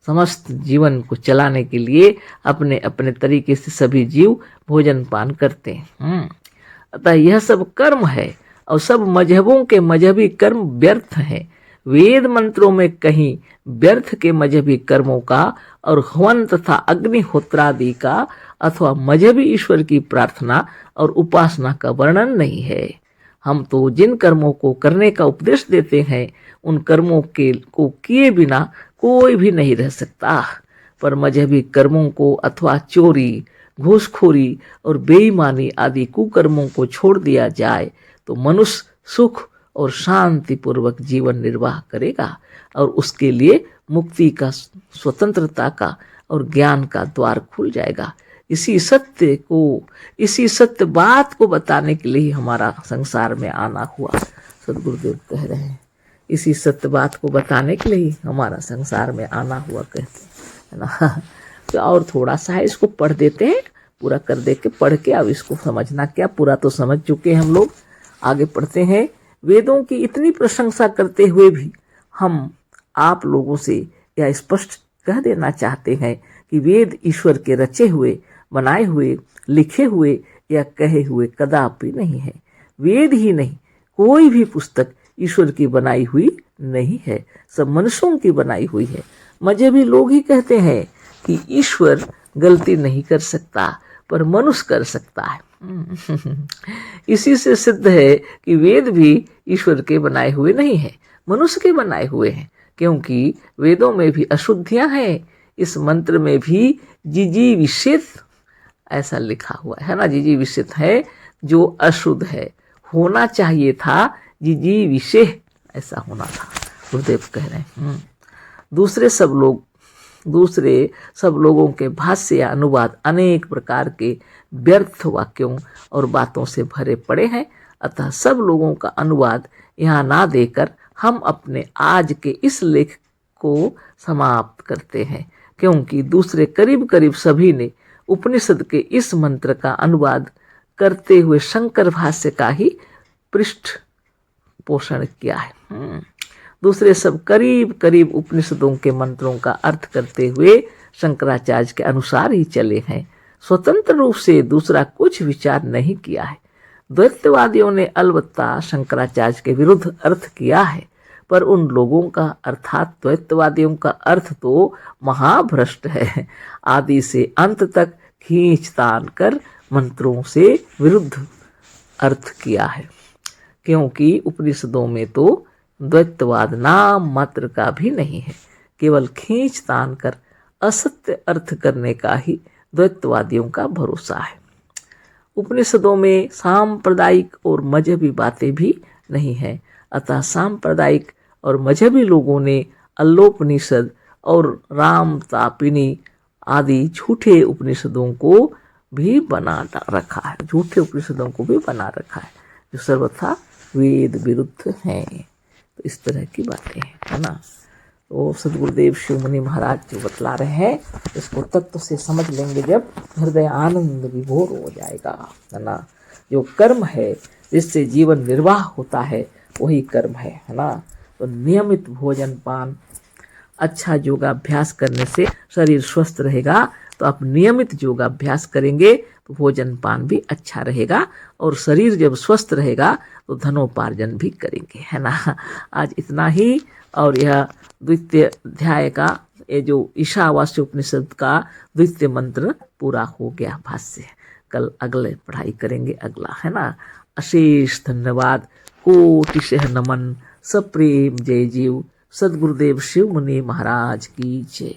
समस्त जीवन को चलाने के लिए अपने अपने तरीके से सभी जीव भोजन पान करते हैं। अतः यह सब कर्म है और सब मजहबों के मजहबी कर्म व्यर्थ हैं। वेद मंत्रों में कहीं व्यर्थ के मजहबी कर्मों का और हवन तथा अग्निहोत्रादि का अथवा मजहबी ईश्वर की प्रार्थना और उपासना का वर्णन नहीं है। हम तो जिन कर्मों को करने का उपदेश देते हैं उन कर्मों के को किए बिना कोई भी नहीं रह सकता। पर मजहबी कर्मों को अथवा चोरी, घूसखोरी और बेईमानी आदि कुकर्मों को छोड़ दिया जाए तो मनुष्य सुख और शांति पूर्वक जीवन निर्वाह करेगा और उसके लिए मुक्ति का, स्वतंत्रता का और ज्ञान का द्वार खुल जाएगा। इसी सत्य बात को बताने के लिए ही हमारा संसार में आना हुआ। सदगुरुदेव कह रहे हैं इसी सत्य बात को बताने के लिए ही हमारा संसार में आना हुआ, कहते हैं ना। तो और थोड़ा सा है, इसको पढ़ देते हैं, पूरा कर दे के पढ़ के अब इसको समझना क्या, पूरा तो समझ चुके हैं हम लोग। आगे पढ़ते हैं। वेदों की इतनी प्रशंसा करते हुए भी हम आप लोगों से यह स्पष्ट कह देना चाहते हैं कि वेद ईश्वर के रचे हुए, बनाए हुए, लिखे हुए या कहे हुए कदापि नहीं है। वेद ही नहीं, कोई भी पुस्तक ईश्वर की बनाई हुई नहीं है, सब मनुष्यों की बनाई हुई है। मजहबी लोग ही कहते हैं कि ईश्वर गलती नहीं कर सकता पर मनुष्य कर सकता है। इसी से सिद्ध है कि वेद भी ईश्वर के बनाए हुए नहीं है, मनुष्य के बनाए हुए हैं, क्योंकि वेदों में भी अशुद्धियां हैं। इस मंत्र में भी जिजी विषेद ऐसा लिखा हुआ है ना, जिजी विषेद है जो अशुद्ध है, होना चाहिए था जिजी विषेह ऐसा होना था, गुरुदेव कह रहे हैं। दूसरे सब लोगों के भाष्य या अनुवाद अनेक प्रकार के व्यर्थ वाक्यों और बातों से भरे पड़े हैं, अतः सब लोगों का अनुवाद यहाँ ना देकर हम अपने आज के इस लेख को समाप्त करते हैं, क्योंकि दूसरे करीब करीब सभी ने उपनिषद के इस मंत्र का अनुवाद करते हुए शंकर भाष्य का ही पृष्ठ पोषण किया है। दूसरे सब करीब करीब उपनिषदों के मंत्रों का अर्थ करते हुए शंकराचार्य के अनुसार ही चले हैं, स्वतंत्र रूप से दूसरा कुछ विचार नहीं किया है। द्वैतवादियों ने अलबत्ता शंकराचार्य के विरुद्ध अर्थ किया है, पर उन लोगों का अर्थात द्वैतवादियों का अर्थ तो महाभ्रष्ट है। आदि से अंत तक खींचतान कर मंत्रों से विरुद्ध अर्थ किया है, क्योंकि उपनिषदों में तो द्वैतवाद नाम मात्र का भी नहीं है, केवल खींचतान कर असत्य अर्थ करने का ही द्वैतवादियों का भरोसा है। उपनिषदों में सांप्रदायिक और मजहबी बातें भी नहीं है, अतः सांप्रदायिक और मजहबी लोगों ने अल्लोपनिषद और रामतापिनी आदि झूठे उपनिषदों को भी बना रखा है, जो सर्वथा वेद विरुद्ध हैं। तो इस तरह की बातें हैं, है ना। तो सदगुरुदेव शिव मुनि महाराज जो बतला रहे हैं, इसको तत्व से समझ लेंगे जब हृदय आनंद विभोर हो जाएगा, है ना। जो कर्म है जिससे जीवन निर्वाह होता है वही कर्म है ना। तो नियमित भोजन पान, अच्छा योगाभ्यास करने से शरीर स्वस्थ रहेगा, तो आप नियमित योगाभ्यास करेंगे तो भोजन पान भी अच्छा रहेगा, और शरीर जब स्वस्थ रहेगा तो धनोपार्जन भी करेंगे, है ना। आज इतना ही, और यह द्वितीय अध्याय का ये जो ईशावास्य उपनिषद का द्वितीय मंत्र पूरा हो गया भाष्य। कल अगले पढ़ाई करेंगे अगला, है ना। अशेष धन्यवाद, कोटिशः नमन, सप्रेम जय जीव। सदगुरुदेव शिव मुनि महाराज की जय।